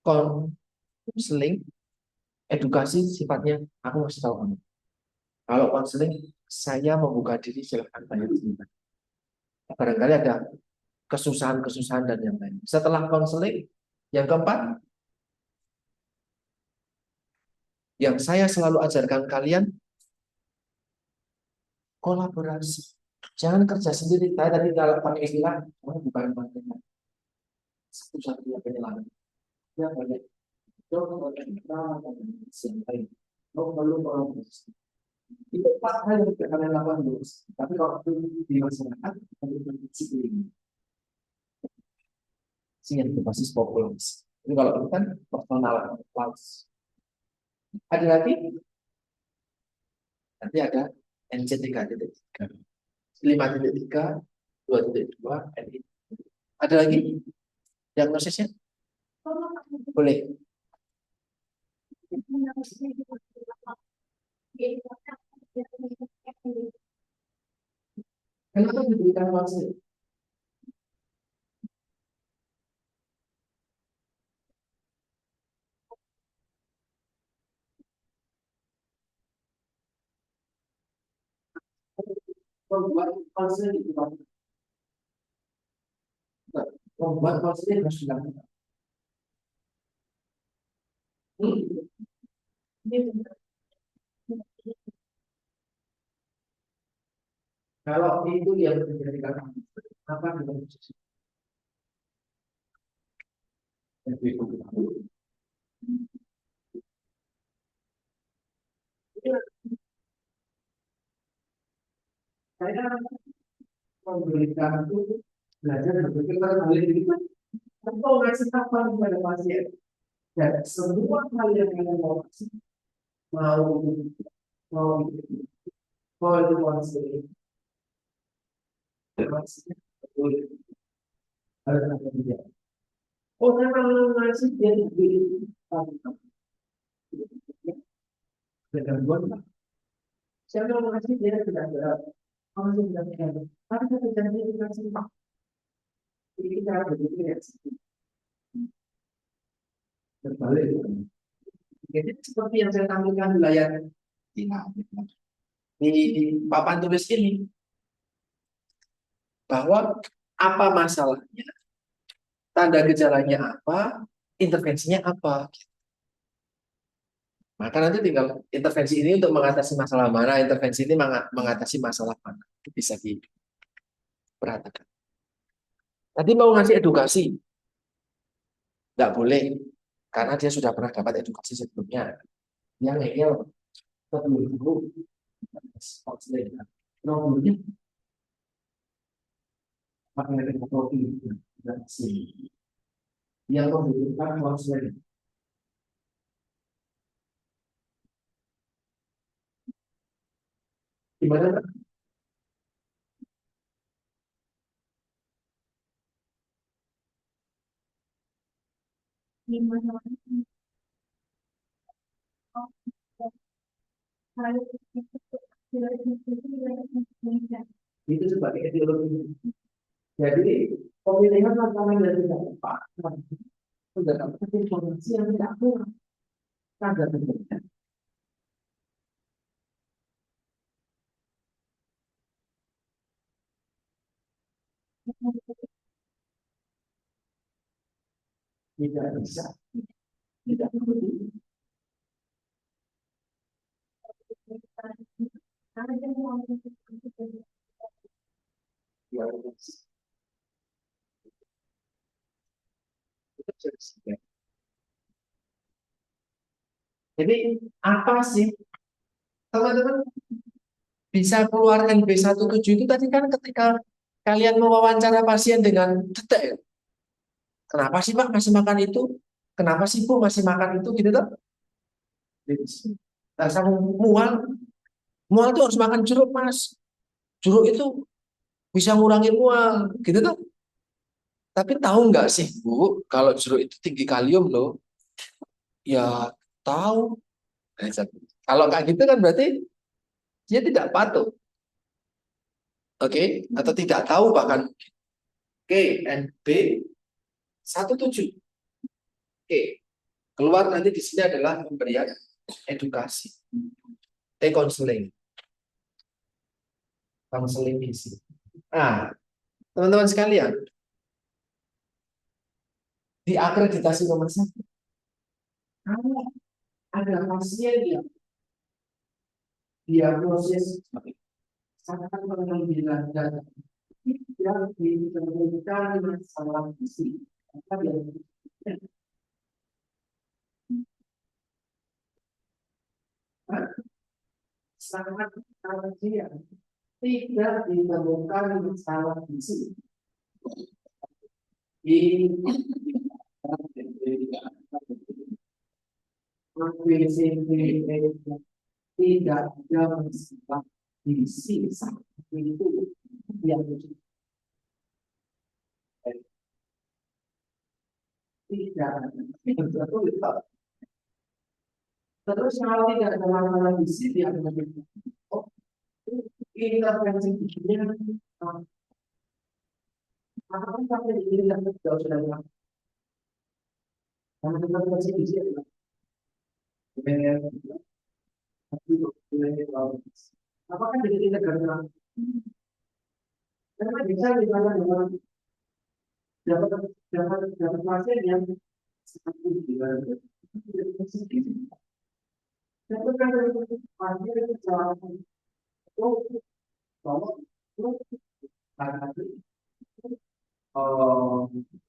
konseling, edukasi sifatnya aku masih tahu kamu. Kalau konseling, saya membuka diri silahkan tanya sendiri. Barangkali ada kesusahan-kesusahan dan yang lain. Setelah konseling, yang keempat, yang saya selalu ajarkan kalian, kolaborasi. Jangan kerja sendiri. Saya tadi kalau pakai istilah, bukan pakai satu-satunya penyelam. Ya banyak. Perlu kolaborasi. Itu empat hal yang tidak kalian lakukan dulu. Tapi kalau di masyarakat, kalian berdisiplin. Sih yang berbasis populasi. Jadi kalau itu kan personal class. Ada lagi? Nanti ada NC3.3, 5.3, 2.2, NI. Ada lagi diagnosisnya? Boleh. Kenapa diberikan vaksin? Membuat vaksin itu membuat vaksin harus dilakukan. Kalau itu yang menjadikan apa dengan saya memberikan itu belajar berpikir kembali itu atau ngasih apa kepada pasien dan semua hal yang kalian mau kasih mau mau mau itu konseling maksudnya boleh harus ada dia. Oh saya mau ngasih dia di dengan gua saya mau ngasih dia tidak ada kalau saya tidak ada tapi saya janji dikasih jadi kita berpikir ya berbalik. Jadi seperti yang saya tampilkan di layar di papan tulis ini bahwa apa masalahnya, tanda gejalanya apa, intervensinya apa. Maka nanti tinggal intervensi ini untuk mengatasi masalah mana, intervensi ini mengatasi masalah mana. Itu bisa diperhatikan. Tadi mau ngasih edukasi, nggak boleh, karena dia sudah pernah dapat edukasi sebelumnya. Yang ngeyel, dulu, problemnya pakai protein dan yang membutuhkan konseling. Gimana? Itu sebagai ideologi. Jadi pemilihan makanan yang tidak tepat sudah dapat informasi yang tidak akurat. Tanda tentunya tidak bisa, tidak perlu. Jadi apa sih teman-teman bisa keluarkan B17 itu tadi kan ketika kalian mewawancara pasien dengan detail. Kenapa sih Pak masih makan itu? Kenapa sih Bu masih makan itu gitu tuh? Nah, sama mual, mual tuh harus makan jeruk Mas. Jeruk itu bisa ngurangin mual, gitu tuh. Tapi tahu nggak sih Bu, kalau jeruk itu tinggi kalium loh? Ya tahu. Kalau nggak gitu kan berarti dia tidak patuh, oke? Atau tidak tahu bahkan. Oke, and B17. Oke, keluar nanti di sini adalah pemberian edukasi, konseling isi. Nah, Teman-teman sekalian, di akreditasi nomor satu, kalau ada pasien yang diagnosis sangat mengambil data yang ditemukan masalah fisik, apa yang sangat kecil tidak ditemukan masalah fisik. Ini tidak ada masalah fisik itu yang tidak betul. Terus kalau tidak ada masalah fisik yang oh, intervensi fisiknya apa sampai di sini tidak sudah bilang karena intervensi fisik adalah apakah jadi tidak karena bisa misalnya dengan dapat pasien yang seperti itu tapi kan pasien itu salah satu bahwa karena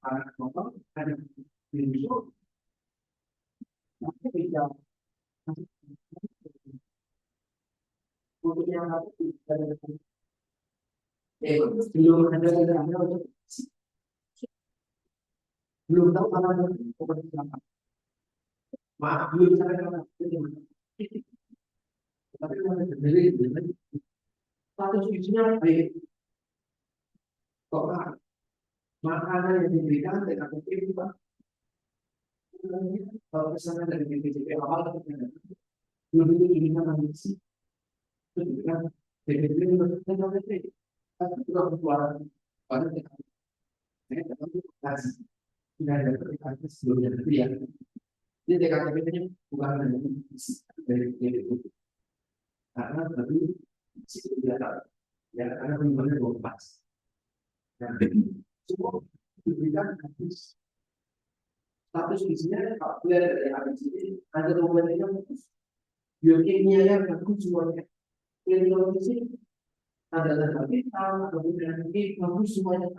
anak motor ada virus tapi tidak untuk yang belum ada untuk belum tahu apa apa maaf belum saya tapi masih sendiri status visinya baik kok makanan yang diberikan tidak mungkin pak kalau pesanan dari BPJP awal belum itu ini kan sih itu kan BPJP itu tapi juga keluaran pada tidak ada perikatan sebelumnya ya jadi TKP nya bukan dari BPJP karena tadi tidak ya karena pembangunan belum pas dan semua diberikan habis status isinya kalau lihat dari habis ini ada dokumennya biokimia yang bagus semuanya klinik fisik adalah kapital kemudian ini bagus semuanya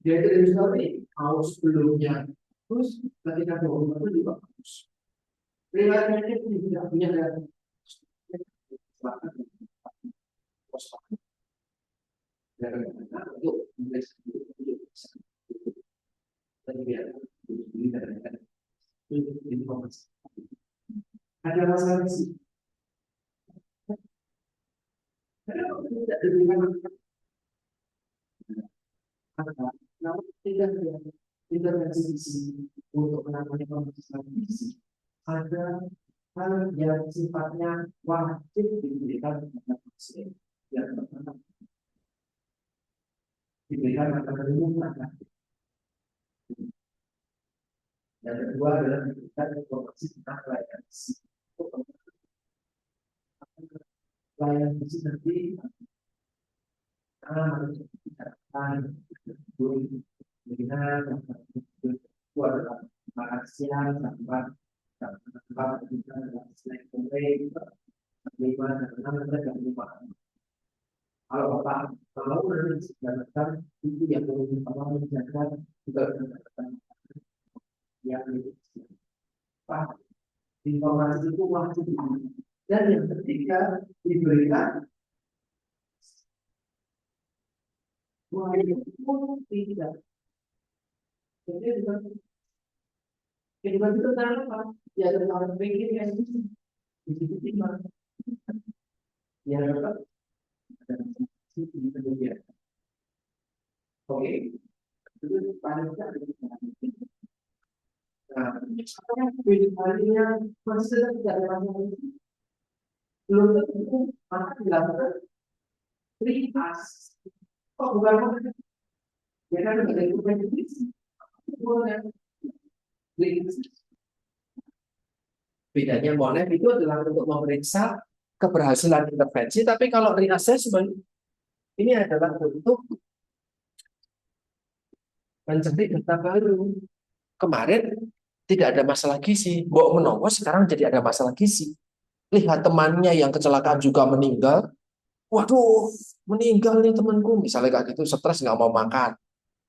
jadi dari story mau sebelumnya terus ketika dokumen itu juga bagus riwayatnya itu tidak punya data untuk informasi ada masalah sih tidak diberikan namun tidak ada intervensi di sini untuk menangani kondisi ada hal yang sifatnya wajib diberikan kepada pasien yang pertama diberikan makanan umum yang kedua adalah diberikan informasi tentang layanan layanan gizi nanti harus diberikan dengan itu adalah makan siang sampai kita adalah snack sore 5 dan 6 dan 5 kalau Bapak kalau nanti mendapatkan itu yang perlu Bapak menjaga juga mendapatkan yang Pak informasi itu wajib dan yang ketiga diberikan walaupun tidak jadi kehidupan itu tentang apa ya tentang orang pikir yang di situ timah ya dapat di kemudian oke itu paling tidak nah kehidupannya masih tidak ada belum tentu maka dilakukan trias kok bukan ya kan ada intervensi bedanya monef itu adalah untuk memeriksa keberhasilan intervensi tapi kalau reassessment Ini adalah untuk mencari data baru. Kemarin tidak ada masalah gizi, Mbok Menowo sekarang jadi ada masalah gizi. Lihat temannya yang kecelakaan juga meninggal. Waduh, meninggal nih temanku. Misalnya kayak gitu, stres nggak mau makan.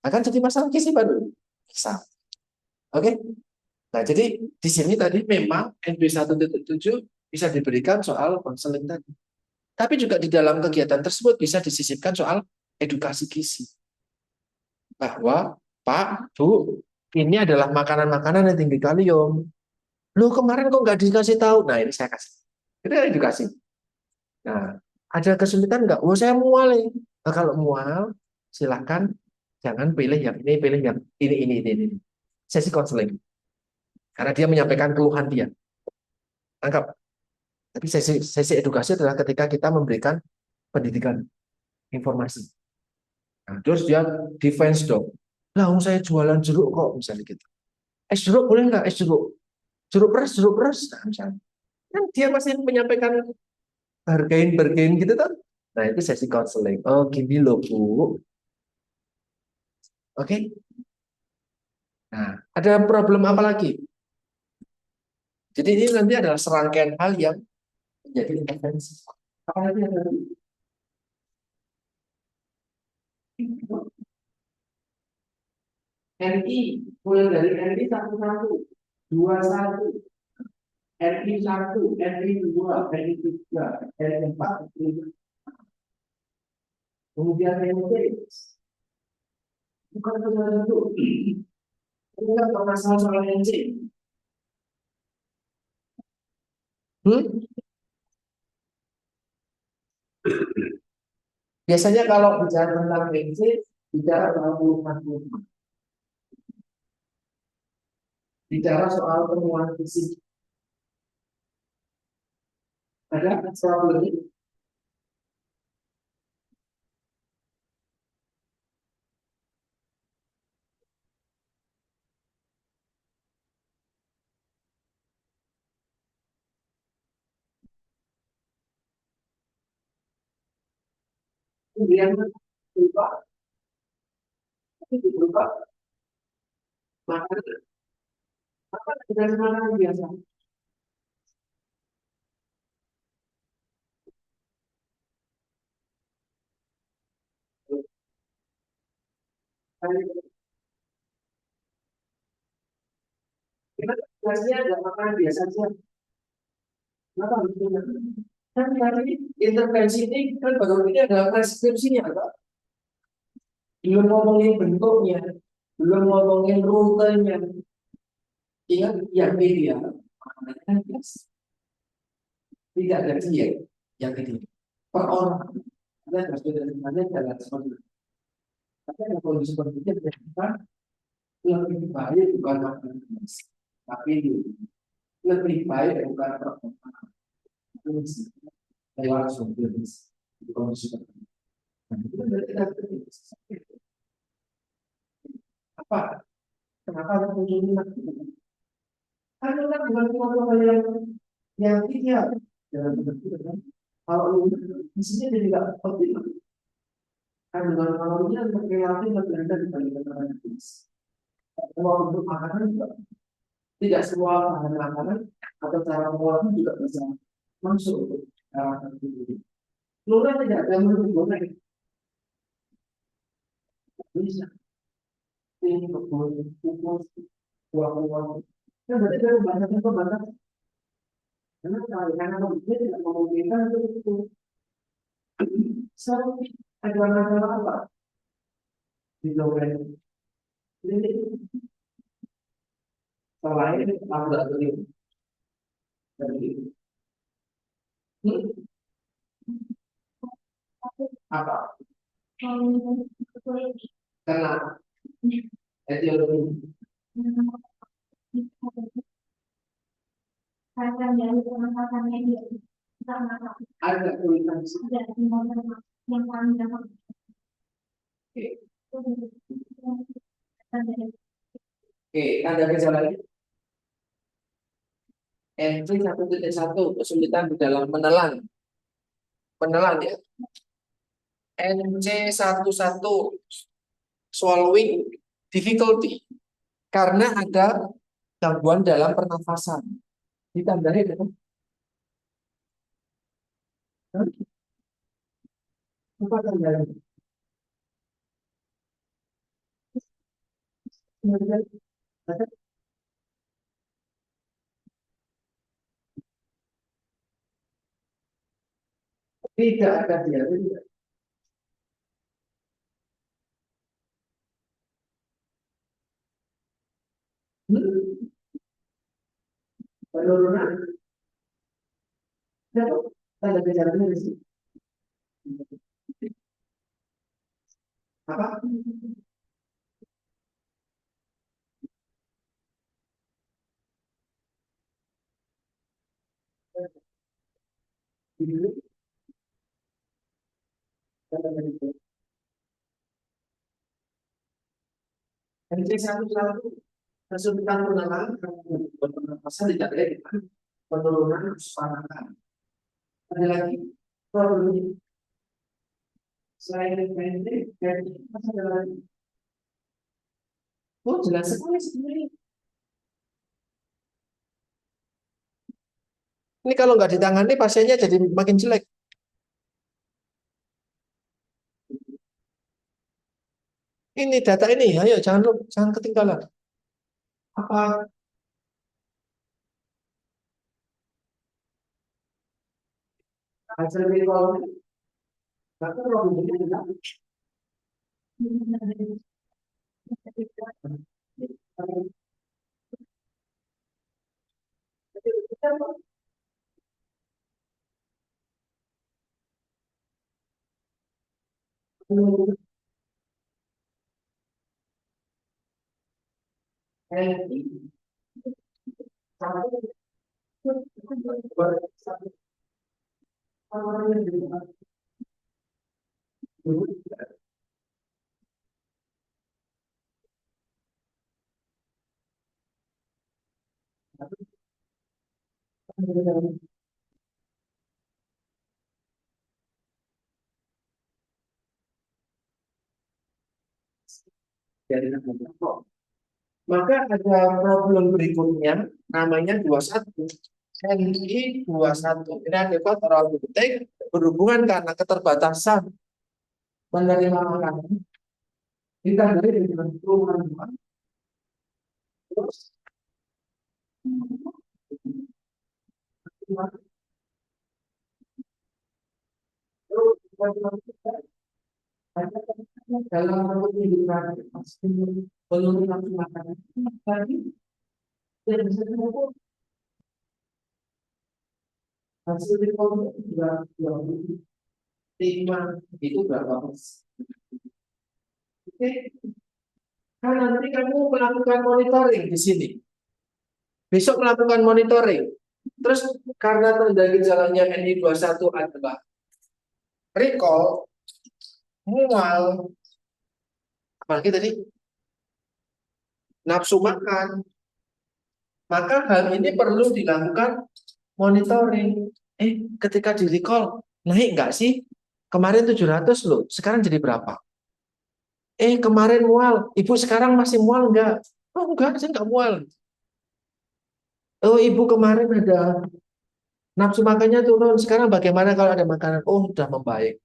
Akan jadi masalah gizi baru. Bisa. Oke? Nah, jadi di sini tadi memang NB1.7 bisa diberikan soal konseling tadi. Tapi juga di dalam kegiatan tersebut bisa disisipkan soal edukasi gizi. Bahwa, Pak, Bu, ini adalah makanan-makanan yang tinggi kalium. Lu kemarin kok nggak dikasih tahu? Nah, ini saya kasih. Itu edukasi. Nah, ada kesulitan nggak? Oh, saya mual nih. Nah, kalau mual, silakan jangan pilih yang ini, pilih yang ini. Sesi konseling. Karena dia menyampaikan keluhan dia. Tangkap. Tapi sesi edukasi adalah ketika kita memberikan pendidikan, informasi. Nah, terus dia defense dong. Lah, saya jualan jeruk kok, misalnya gitu. Es jeruk boleh nggak? Es jeruk. Jeruk peres, jeruk peres. Nah, misalnya. Kan dia masih menyampaikan bargain gitu kan. Nah, itu sesi konseling. Oh, gini loh, Bu. Oke. Nah, ada problem apa lagi? Jadi ini nanti adalah serangkaian hal yang menjadi intervensi. Apalagi ada RI, mulai dari RI 11, 21, RI 1, RI 2, RI 3, RI 4, kemudian RI bukan itu. Ini kan permasalahan soal NC. Hmm? Biasanya kalau bicara tentang NC, bicara soal perubahan, bicara soal temuan fisik. Ada problem ini. Kemudian berubah, berubah, maka apa tidak semangat biasa. Kita tugasnya nggak makan biasa saja. Kenapa harus punya? Kan tadi intervensi ini kan baru ini adalah preskripsinya, Pak. Belum ngomongin bentuknya, belum ngomongin rutenya. Ingat yang ideal, makanya tidak ada diet yang ideal. Per orang, ada sebenarnya jalan seperti itu. Tapi ada kondisi seperti itu kita lebih baik bukan makanan tapi lebih baik bukan perkembangan. Saya langsung jenis di kondisi seperti itu. Nah, itu berarti apa? Kenapa ada muncul minat? Karena kan bukan cuma yang ideal dalam bentuk itu kan. Kalau di sini jadi nggak penting. Kandungan kalorinya relatif lebih rendah dibandingkan makanan jenis. Semua bentuk makanan juga tidak semua bahan makanan atau cara mengolahnya juga bisa masuk ke dalam tubuh. Telurnya tidak ada yang digoreng, bisa ini kebun, kukus, buah-buahan. Kan berarti dari banyak itu banyak. Karena dia tidak memungkinkan untuk itu. So, ada masalah apa di goreng? Jadi selain laboratorium dari apa? Karena etiologi ada tulisan oke, ada gejala ini NC1.1 kesulitan di dalam menelan ya. NC11 swallowing difficulty karena ada gangguan dalam pernafasan. Ditambahin ya. Apa tambahin? Tidak ada diare. Penurunan. Tanda gejalanya di sini. Apa? NC11 kesulitan pernafasan, pernafasan tidak ada penurunan kesusahan. Ada lagi problem selain ini, masih ada lagi. Oh, jelas sekali sebenarnya. Ini kalau nggak ditangani pasiennya jadi makin jelek. Ini data ini, ayo jangan ketinggalan. Apa hasil recall? Tapi problemnya tidak. Maka ada problem berikutnya namanya 21. NI 21. Ini adalah oral penting berhubungan karena keterbatasan menerima makanan. Kita dari dengan perumahan. Terus dalam kehidupan pasti belum nafsu makan tadi tidak bisa diukur hasil recall juga 25 itu berapa persen? Oke, kan nanti kamu melakukan monitoring di sini. Besok melakukan monitoring. Terus karena tanda gejalanya NI21 adalah recall, mual, apalagi tadi nafsu makan, maka hal ini perlu dilakukan monitoring. Ketika di recall naik nggak sih? Kemarin 700 loh, sekarang jadi berapa? Kemarin mual, ibu sekarang masih mual nggak? Oh enggak, saya nggak mual. Oh ibu kemarin ada nafsu makannya turun, sekarang bagaimana kalau ada makanan? Oh sudah membaik.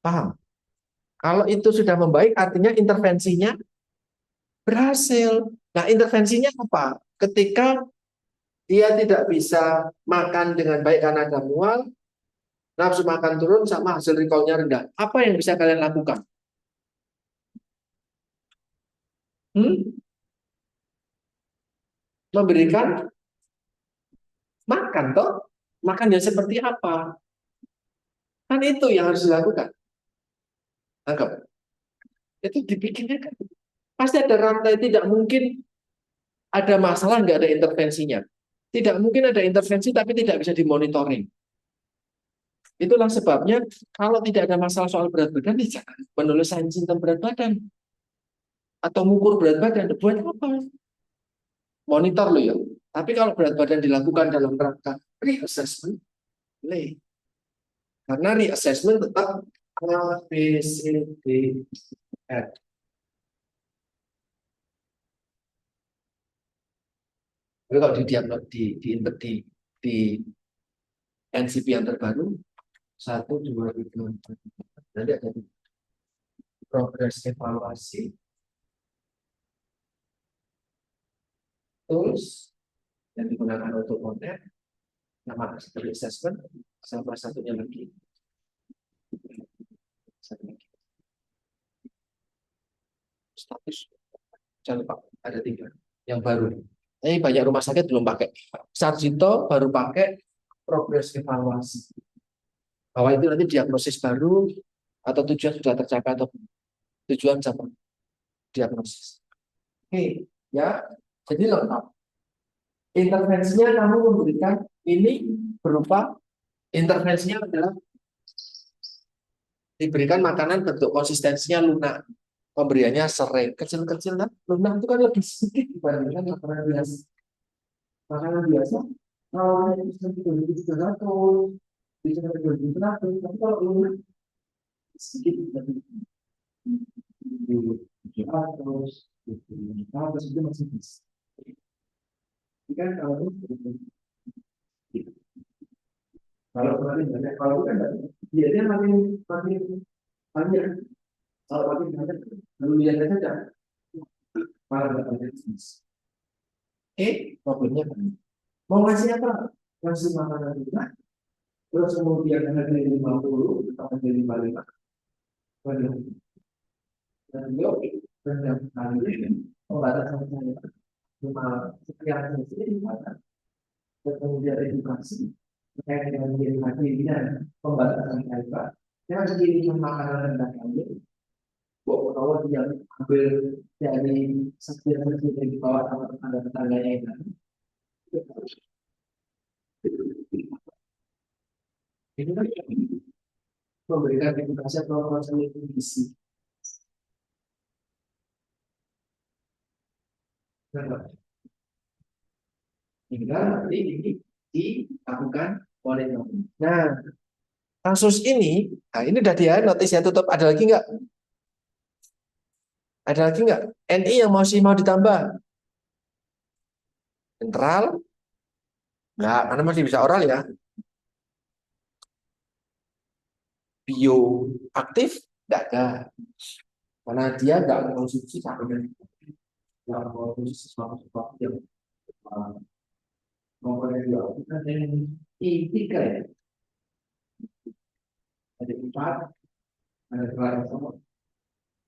Paham? Kalau itu sudah membaik, artinya intervensinya berhasil. Nah, intervensinya apa? Ketika dia tidak bisa makan dengan baik karena ada mual, nafsu makan turun sama hasil recall-nya rendah. Apa yang bisa kalian lakukan? Memberikan makan toh? Makan yang seperti apa? Kan itu yang harus dilakukan. Anggap. Itu dibikinnya kan. Pasti ada rantai, tidak mungkin ada masalah nggak ada intervensinya. Tidak mungkin ada intervensi tapi tidak bisa dimonitoring. Itulah sebabnya kalau tidak ada masalah soal berat badan, ya jangan menulis sains tentang berat badan atau mengukur berat badan. Buat apa? Monitor lo ya. Tapi kalau berat badan dilakukan dalam rangka reassessment, boleh. Karena reassessment tetap A, B, C, D, F. Tapi kalau di diagnos di NCP yang terbaru 1, 2, 3, 4, 5. Nanti ada progres evaluasi, tools yang digunakan untuk konten, nama seperti assessment, sama satunya lagi, satu lagi, status. Jangan lupa ada 3 yang baru. Ini banyak rumah sakit belum pakai. Sarjito baru pakai progres evaluasi. Bahwa itu nanti diagnosis baru atau tujuan sudah tercapai atau tujuan sama diagnosis. Oke, ya. Jadi lengkap. Intervensinya kamu memberikan ini berupa intervensinya adalah diberikan makanan bentuk konsistensinya lunak. Pemberiannya sering, kecil-kecil kan. Lunak itu kan lebih sedikit dibandingkan makanan biasa. Makanan biasa, kalau itu sedikit lebih 300, bisa lebih 100, tapi kalau lunak sedikit lebih 700, 700 itu masih bisa. Kan kalau itu kalau kemarin banyak, kalau kan biasanya makin makin banyak, kalau makin banyak lalu lihat saja malah nggak banyak bisnis. Problemnya kan mau ngasih apa? Ngasih makanan juga, terus kemudian harga 50 atau harga 55, dan yuk dan kali ini pembatasan saya cuma sekian sedikit, kemudian edukasi terkait dengan diri hadirnya pembatasan harga. Yang kiriman makanan rendah kami, bahwa dia ambil dari sajian-sajian yang dibawa sama tetangga-tetangganya yang lain. Ini kan memberikan edukasi atau konsolidasi. Hingga nanti ini dilakukan oleh kami. Nah, kasus ini, nah ini udah dia notis ya tutup. Ada lagi nggak? Ada lagi nggak? NI yang masih mau ditambah? Netral? Nggak, karena masih bisa oral ya. Bioaktif? Nggak ada. Karena dia nggak mengkonsumsi sampai nggak mengkonsumsi sesuatu yang komponen bioaktif kan yang I3 ya. Ada 4, ada kelas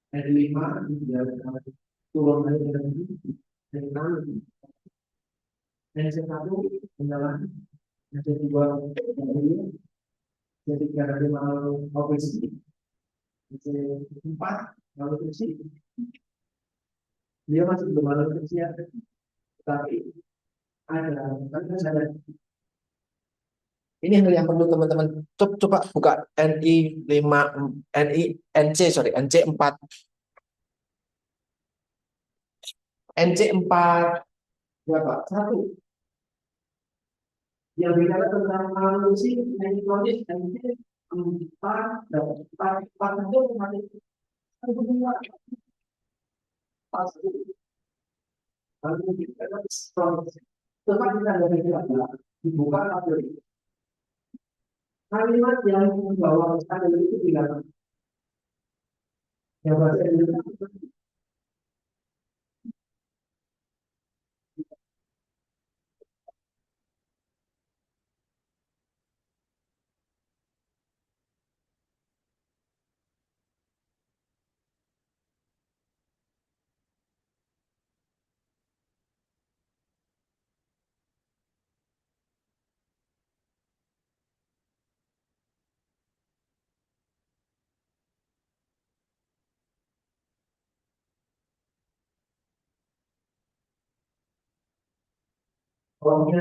ada 5, ada turun dari ada 6, ada 1 adalah ada 2 jadi 3 ada 5 obesiti, ada 4 malnutrisi. Dia masih belum malnutrisi ya, tapi ada kan ada. Ini hal yang perlu teman-teman coba buka NI 5 NI NC sorry NC 4 NC 4 berapa? 1 yang bicara tentang manusia yang kronis NC 4 dan 4 itu masih kedua pasti lalu kita strong tempat kita dari dibuka tabel kalimat yang membawa tabel itu bilang yang bahasa Indonesia orangnya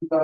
kita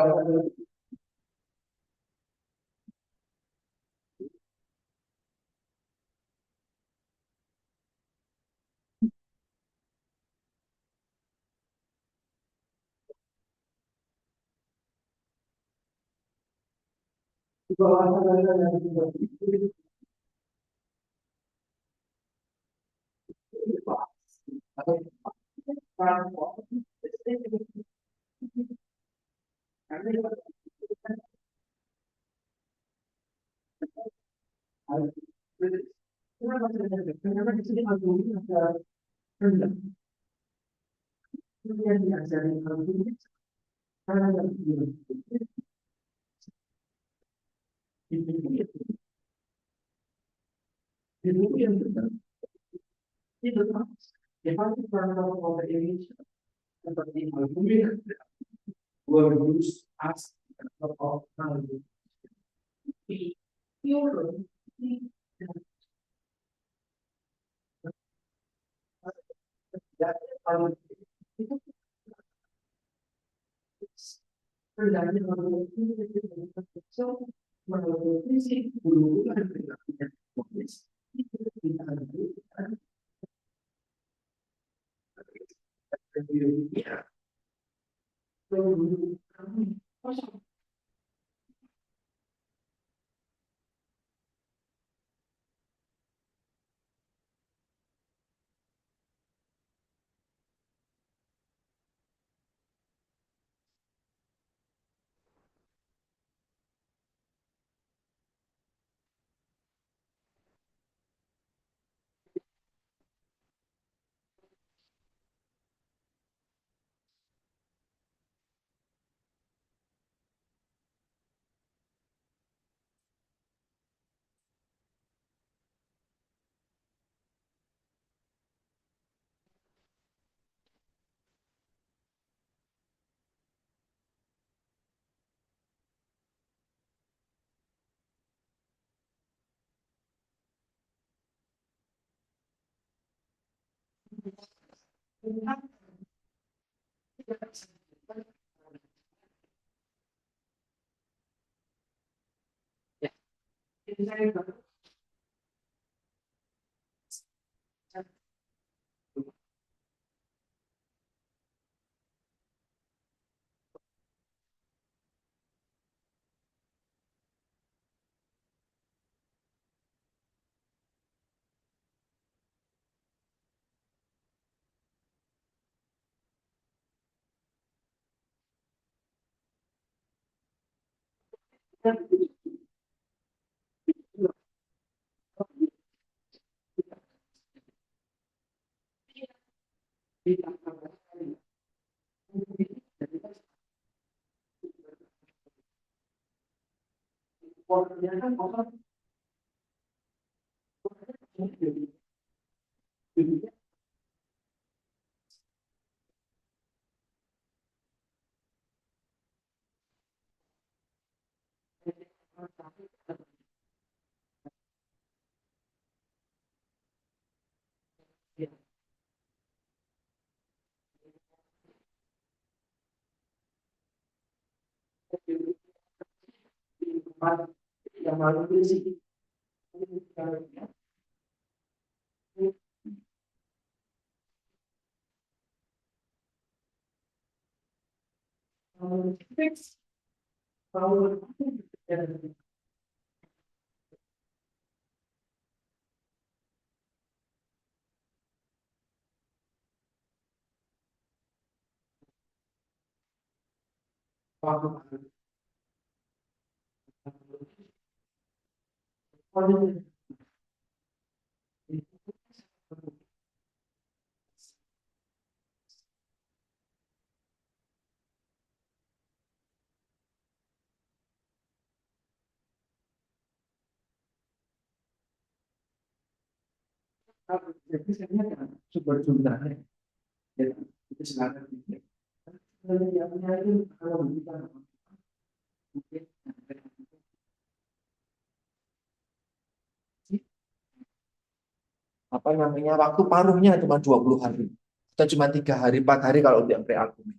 Apa namanya, waktu paruhnya cuma 20 hari atau cuma 3 hari 4 hari kalau untuk yang prealbumin,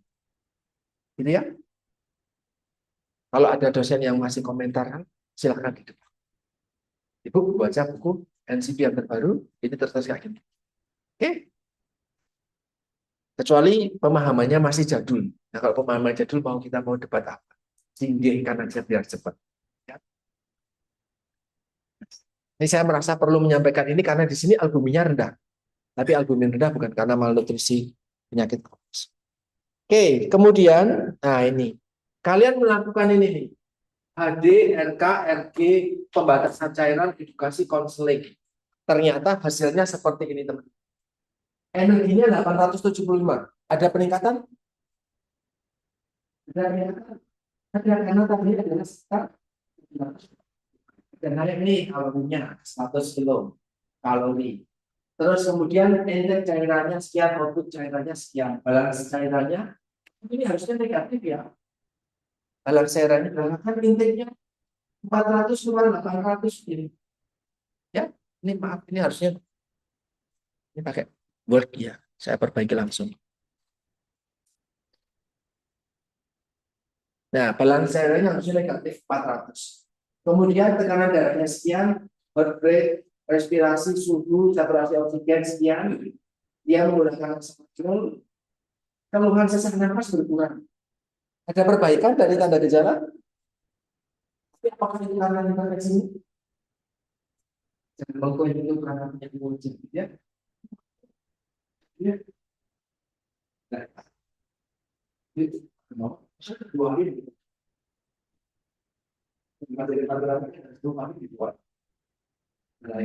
gitu ya. Kalau ada dosen yang masih komentar kan, silakan di depan. Ibu baca buku NCP yang terbaru ini tertulis kayak gini. Oke, kecuali pemahamannya masih jadul. Nah kalau pemahaman jadul, kita mau debat apa, singgihkan aja biar cepat ya. Ini saya merasa perlu menyampaikan ini karena di sini albuminnya rendah. Tapi albumin rendah bukan karena malnutrisi penyakit kronis. Oke, kemudian, nah ini. Kalian melakukan ini nih. HD, RK, RG, pembatasan cairan, edukasi, konseling. Ternyata hasilnya seperti ini, teman. Energinya 875. Ada peningkatan? Ada peningkatan? Ada, karena tadi adalah sekitar dan naik nih kalorinya 100 kalori. Terus kemudian intake cairannya sekian, output cairannya sekian, balance cairannya ini harusnya negatif ya. Balance cairannya kan intake-nya 400 keluar 800 ini. Ya, ini maaf ini harusnya ini pakai Word ya. Saya perbaiki langsung. Nah, balance cairannya harusnya negatif 400. Kemudian tekanan darahnya sekian, heart rate, respirasi, suhu, saturasi oksigen sekian. Dia menggunakan oksigen. Keluhan sesak nafas berkurang. Ada perbaikan dari tanda gejala? Tapi apakah itu karena infeksi? Jangan mengklaim itu karena penyakit wajib, ya. Ya. Nah, itu dua hari. Dari pada dua hari dibuat. Nah,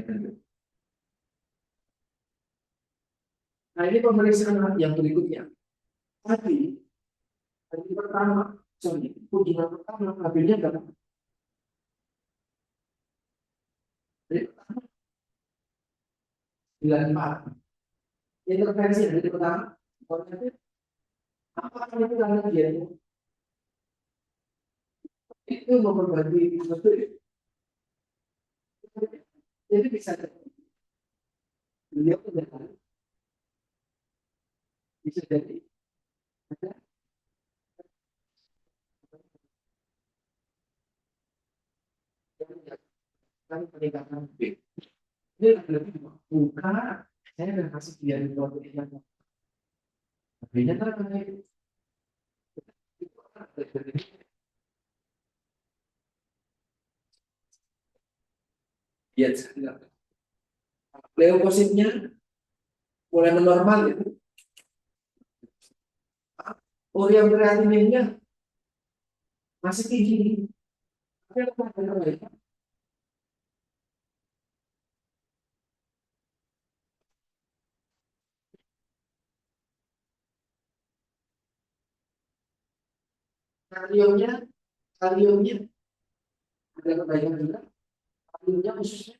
ini pemeriksaan yang berikutnya. Tadi, hari pertama, kunjungan pertama, kabelnya berapa? Hari pertama, 94. Intervensi hari pertama, apa itu karena dia itu memperbaiki itu, jadi bisa beliau bisa jadi kan peningkatan B. Ini lebih buka, saya akan kasih dia di proteinnya. B-nya kan dia leukositnya mulai menormal gitu. Urea kreatininnya masih tinggi. Tapi apa yang terbaik? Kaliumnya, kaliumnya ada perbaikan juga. Kaliumnya khususnya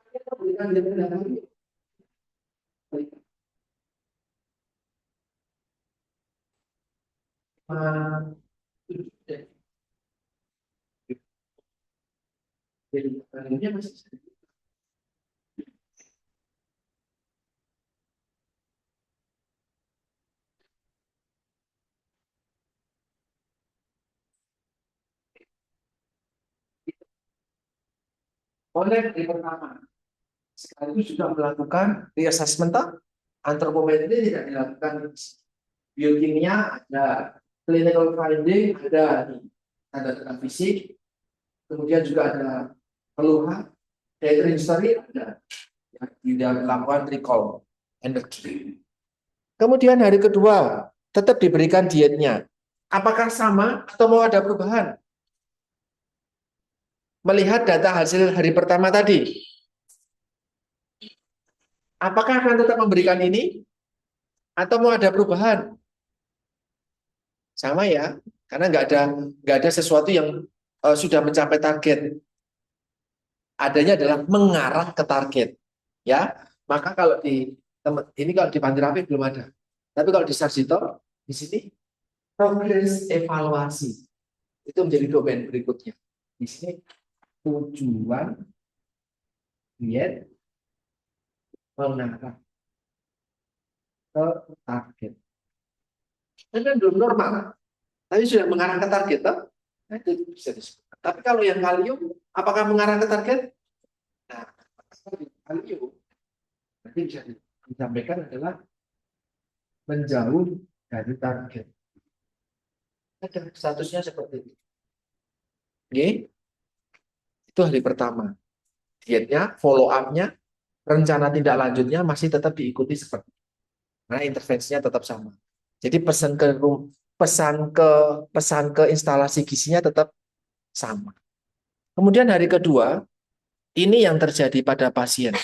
kita berikan dia lagi. Jadi kaliumnya masih oleh di pertama. Sekaligus juga melakukan reassessment antropometri tidak dilakukan, biokimia ada, clinical finding ada, tanda-tanda fisik, kemudian juga ada keluhan, dietary history ada, ya, tidak dilakukan recall energy. Kemudian hari kedua tetap diberikan dietnya. Apakah sama atau mau ada perubahan? Melihat data hasil hari pertama tadi, apakah akan tetap memberikan ini atau mau ada perubahan? Sama ya, karena nggak ada sesuatu yang sudah mencapai target. Adanya adalah mengarah ke target, ya. Maka kalau di ini kalau di Panterapi belum ada, tapi kalau di Sarjito di sini progres evaluasi itu menjadi domain berikutnya. Di sini tujuan diet mengarah ke target. Itu kan belum normal, tapi sudah mengarah ke target, toh? Nah, itu bisa disebut. Tapi kalau yang kalium, apakah mengarah ke target? Nah, kalium nanti bisa disampaikan adalah menjauh dari target. Ada statusnya seperti itu. Oke. Itu hari pertama. Dietnya, follow up-nya, rencana tindak lanjutnya masih tetap diikuti seperti itu. Nah, intervensinya tetap sama. Jadi pesan ke pesan ke instalasi gizinya tetap sama. Kemudian hari kedua, ini yang terjadi pada pasien.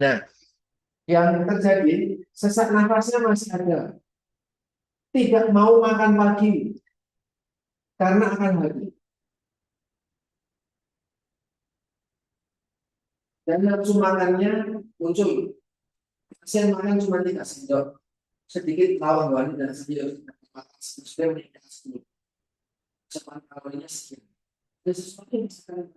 Nah, yang terjadi sesak nafasnya masih ada. Tidak mau makan pagi karena akan hari. Dan nafsu makannya muncul. Pasien makan cuma 3 sendok. Sedikit lawan wani dan sedikit sudah meningkat 10. Cepat kalorinya sekian. Dan sesuatu yang sekarang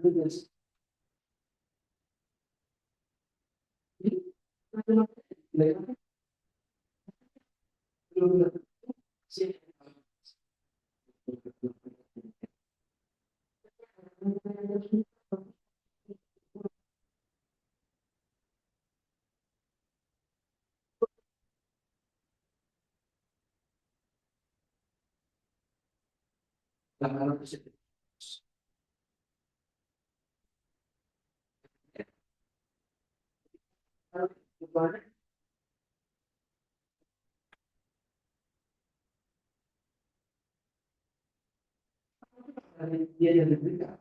dari dia yang diberikan.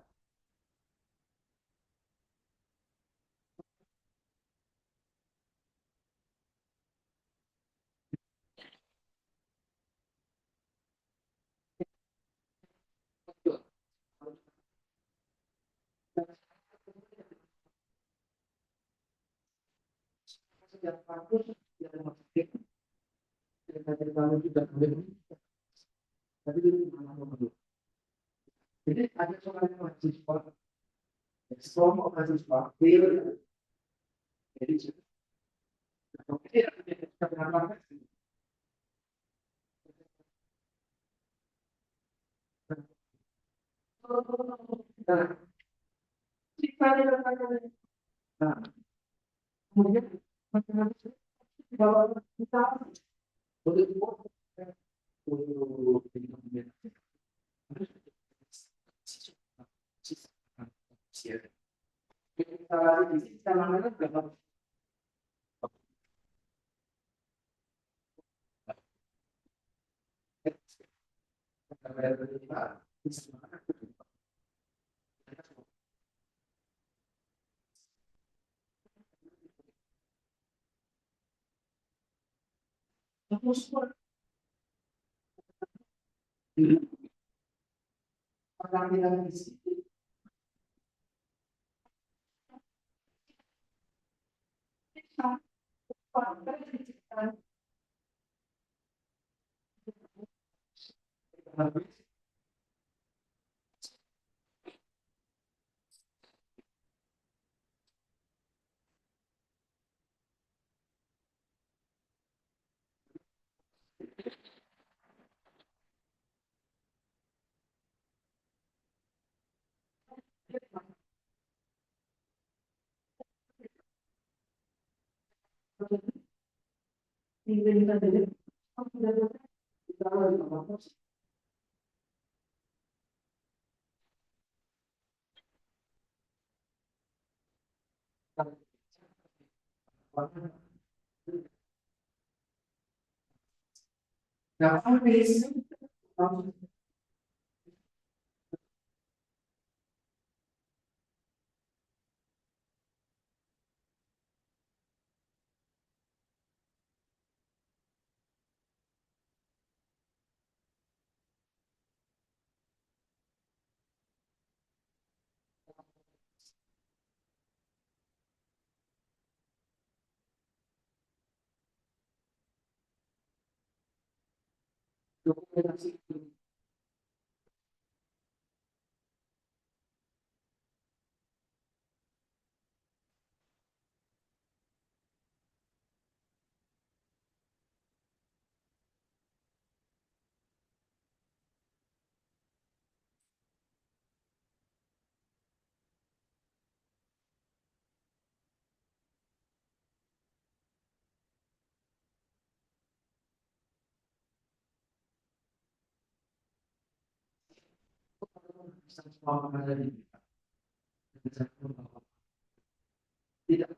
Setiap kampus yang masih kalau tidak boleh, tapi itu malah. Jadi ada seorang mahasiswa, sekelompok mahasiswa, jadi nah, kemudian kalau kita boleh buat kita di sini kita namanya berapa orang di sini nah, dokumentasi Tidak,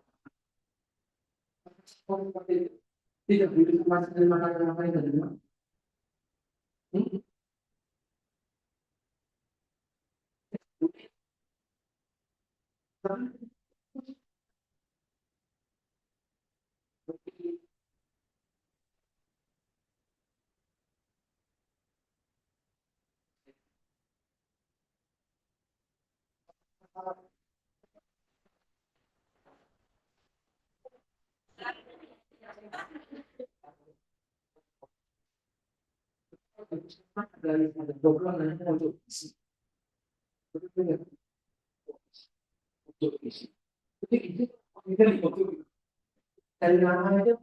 tidak boleh masuk dari makanan dari rumah. Dari program untuk isi, untuk isi. Jadi itu kita dibutuhkan dari namanya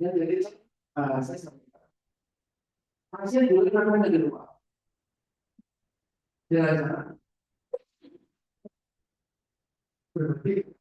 ya jadi saya sampaikan. Pasien boleh makan di luar. Jalan-jalan. Berarti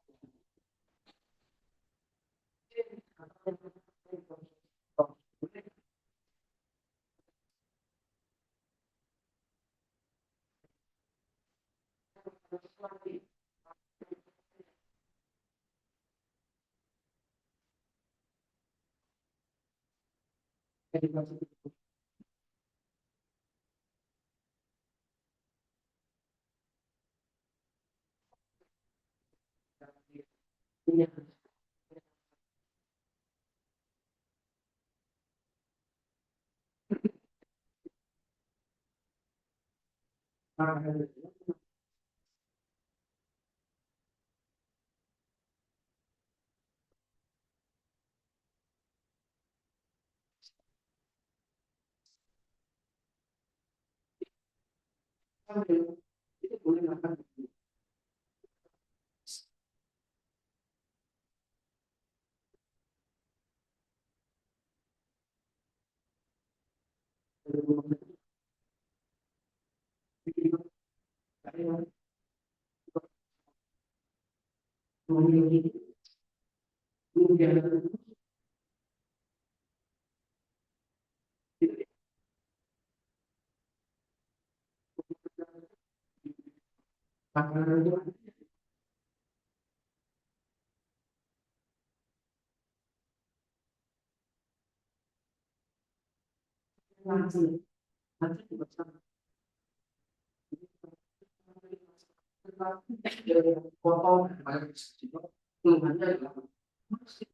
punya makanan itu boleh makan. Makanan itu langsung nanti bersama potong keluhannya adalah masih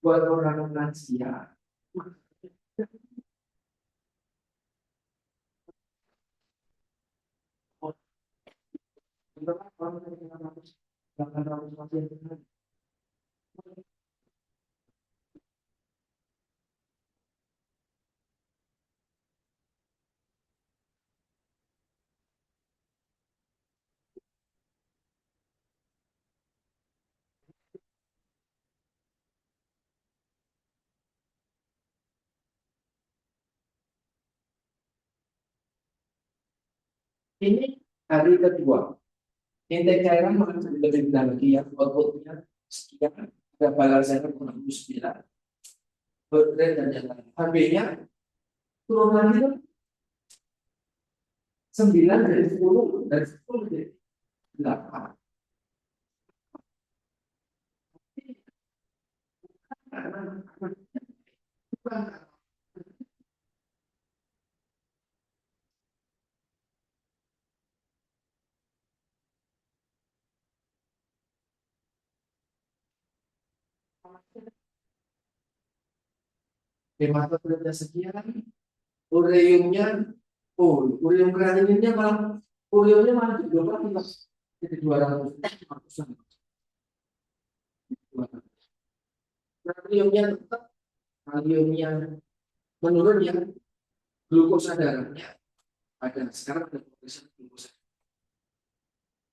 buat orang lansia. Ini hari kedua. Intake cairan masih lebih lagi ya, outputnya sekian, ada balasannya kurang 9, birth rate dan yang lain. HB-nya turun lagi tuh 9 dari 10 dari 10 jadi 8. Hematokritnya sekian, ureumnya, ureum kreatininnya malah, ureumnya malah di 200, jadi 200. Natriumnya tetap, kaliumnya menurun ya, glukosa darahnya ada, sekarang ada pemeriksaan glukosa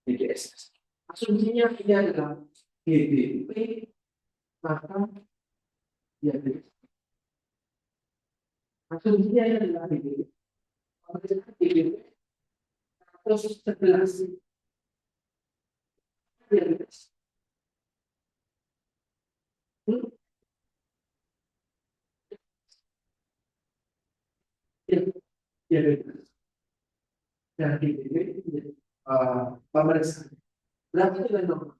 DGS. Asumsinya ini adalah GDP, maka diabetes. Asumsinya ini adalah GDP. Pemeriksaan GDP 111 diabetes. Diabetes. Dan GDP pemeriksaan. Berapa nilai normal?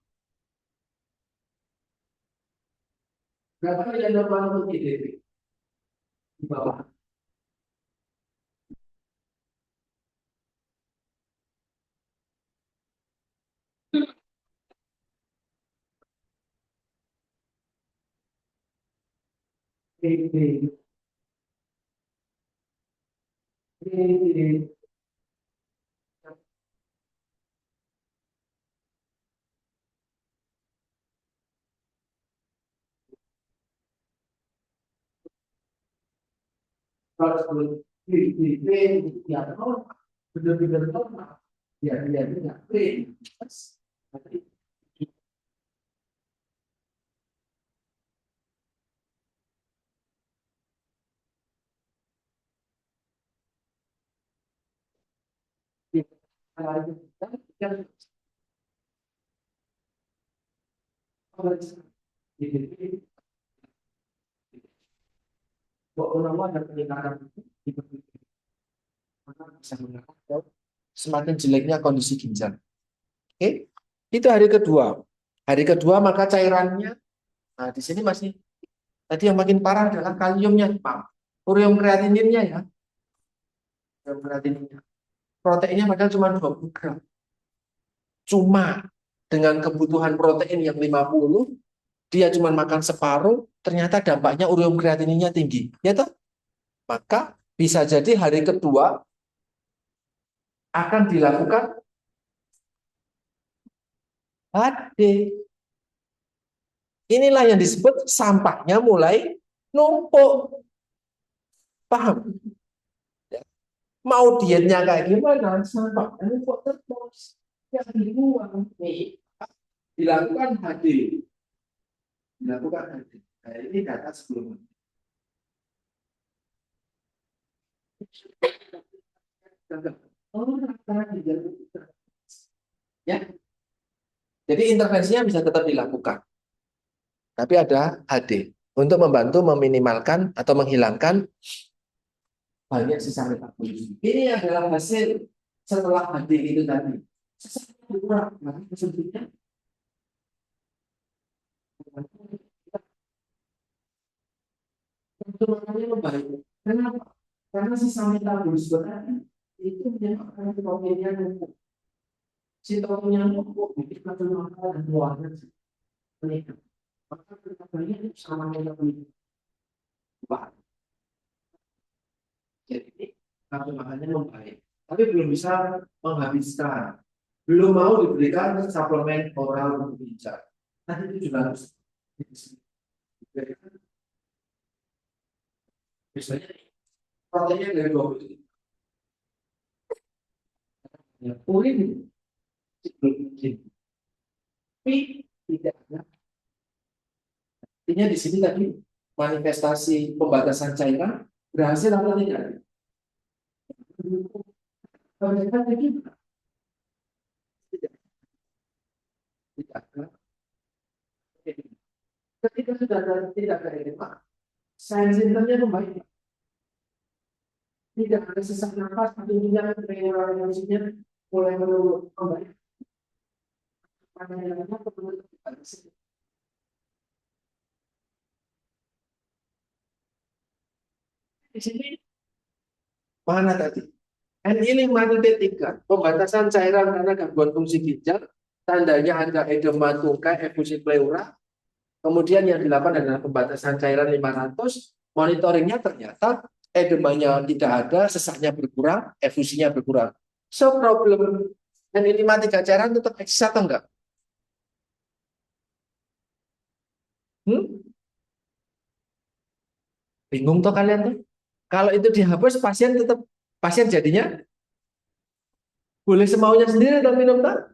Berapa nilai normal untuk GDP? Di bawah. GDP. Kalau GDP yang normal, benar-benar normal, ya dia tidak clean. Semakin jeleknya kondisi ginjal. Oke, itu hari kedua. Hari kedua maka cairannya, nah di sini masih, tadi yang makin parah adalah kaliumnya, Pak. Urium kreatininnya ya, urium kreatininnya. Proteinnya padahal cuma 20 gram. Cuma dengan kebutuhan protein yang 50, dia cuma makan separuh, ternyata dampaknya urium kreatininnya tinggi. Ya toh? Maka bisa jadi hari kedua akan dilakukan HD. Inilah yang disebut sampahnya mulai numpuk. Paham? Mau dietnya kayak gimana? Sampahnya numpuk terus. Yang dibuang nih, dilakukan HD. Dilakukan HD. Nah, ini data sebelumnya. Ya. Jadi intervensinya bisa tetap dilakukan. Tapi ada HD untuk membantu meminimalkan atau menghilangkan banyak sisa metabolisme. Ini adalah hasil setelah HD itu tadi. Sisa kurang, sebetulnya pertumbuhannya membaik. Kenapa? Karena sisa metabolisme tadi itu menyebabkan proteinnya numpuk. Sitokinnya numpuk, bikin kacamata dan keluarga meningkat. Maka pertamanya sama metabolisme. Jadi nafsu makannya membaik, tapi belum bisa menghabiskan, belum mau diberikan suplemen oral untuk ginjal. Nanti itu juga harus misalnya proteinnya dari 20, ya, urin belum mungkin, tapi tidak ada. Artinya di sini tadi manifestasi pembatasan cairan berhasil atau tidak? Tidak, tidak ada. Ketika sudah tidak ada edema, sign symptomnya membaik. Tidak ada sesak nafas, artinya penyerapan emosinya mulai menurun membaik. Di sini mana tadi? N5.3, pembatasan cairan karena gangguan fungsi ginjal, tandanya ada edema tungkai, efusi pleura, Kemudian yang dilakukan adalah pembatasan cairan 500, monitoringnya ternyata edemanya tidak ada, sesaknya berkurang, efusinya berkurang. So problem N53 cairan tetap eksis atau enggak? Hmm? Bingung tuh kalian tuh. Kalau itu dihapus, pasien jadinya boleh semaunya sendiri dan minum tak?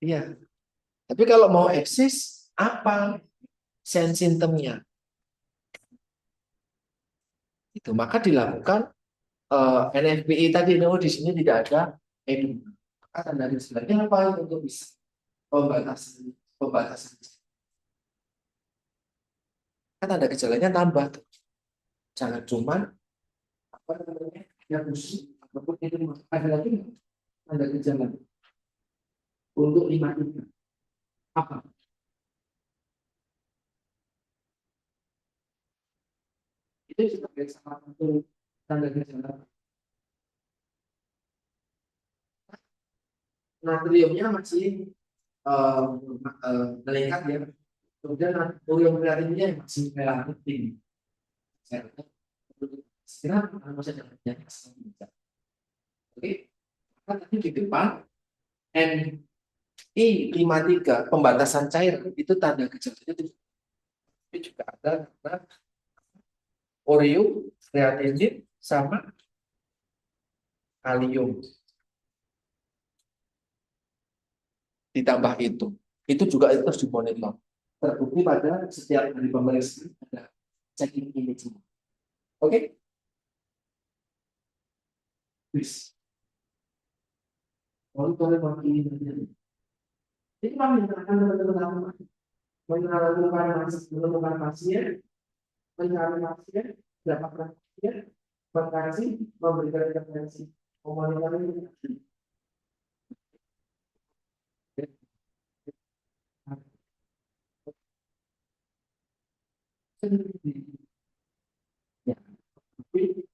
Iya. Tapi kalau mau eksis, apa simptomnya? Itu maka dilakukan NFPI tadi. Oh, di sini tidak ada edema. Maka tanda gejalanya apa untuk bisa pembatasan pembatasan. Kan tanda gejalanya tambah tuh. Jangan cuma apa namanya yang busuk ataupun itu ada lagi nggak tanda gejala untuk 5 apa? Itu sebagai salah satu tanda gejala. Natriumnya masih uh, meningkat ya. Kemudian natrium kreatinnya masih relatif tinggi. Sekarang masih ada penyakit. Oke, kan tadi di depan NI53 pembatasan cair itu tanda gejalanya itu juga ada karena orium, kreatinin, sama kalium ditambah itu juga itu harus dimonitor. Terbukti pada setiap hari pemeriksaan ada checking ini semua. Oke, please. Monitor ini. Itu kami akan teman-teman menemukan pasien, mencari pasien, dapatkan pasien, berkasih, memberikan rekomendasi. Memonitor ini. Ya, tapi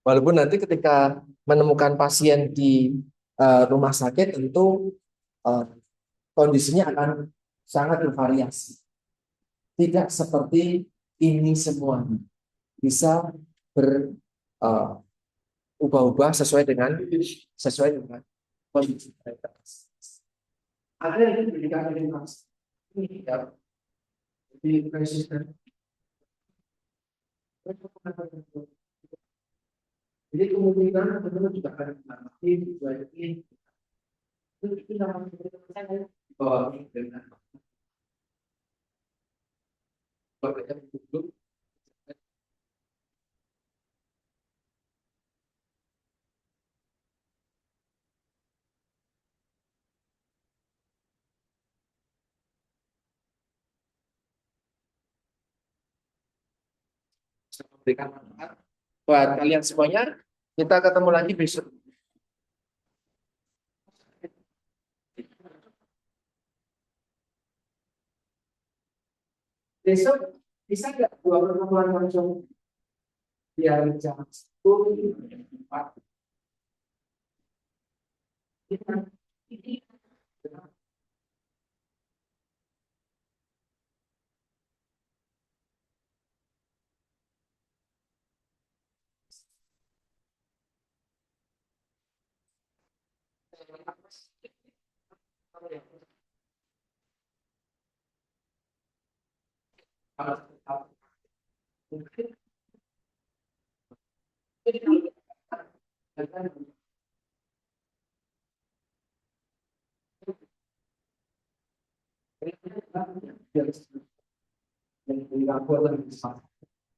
walaupun nanti ketika menemukan pasien di rumah sakit tentu eh, kondisinya akan sangat bervariasi. Tidak seperti ini semuanya. Bisa berubah-ubah sesuai dengan kondisi mereka. Ada yang diberikan informasi ini ya di resisten. Jadi kemungkinan teman-teman juga akan mengalami itu namanya bahwa dengan berbeda bentuk bisa memberikan manfaat buat kalian semuanya. Kita ketemu lagi besok. Besok bisa nggak dua pertemuan langsung biar jam 10 4.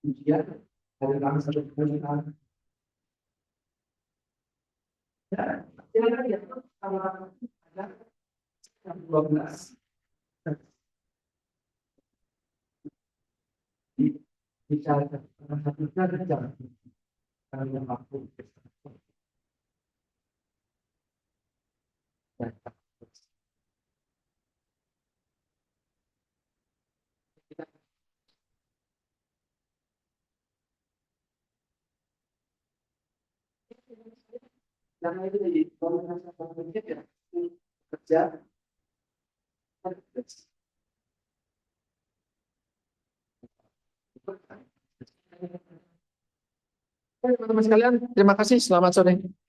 Kemudian dari kami satu pemerintahan ya, kalau ada 12 Bisa salah satunya kerja kalau waktu karena itu jadi kalau merasa ya kerja. Oke, teman-teman sekalian, terima kasih. Selamat sore.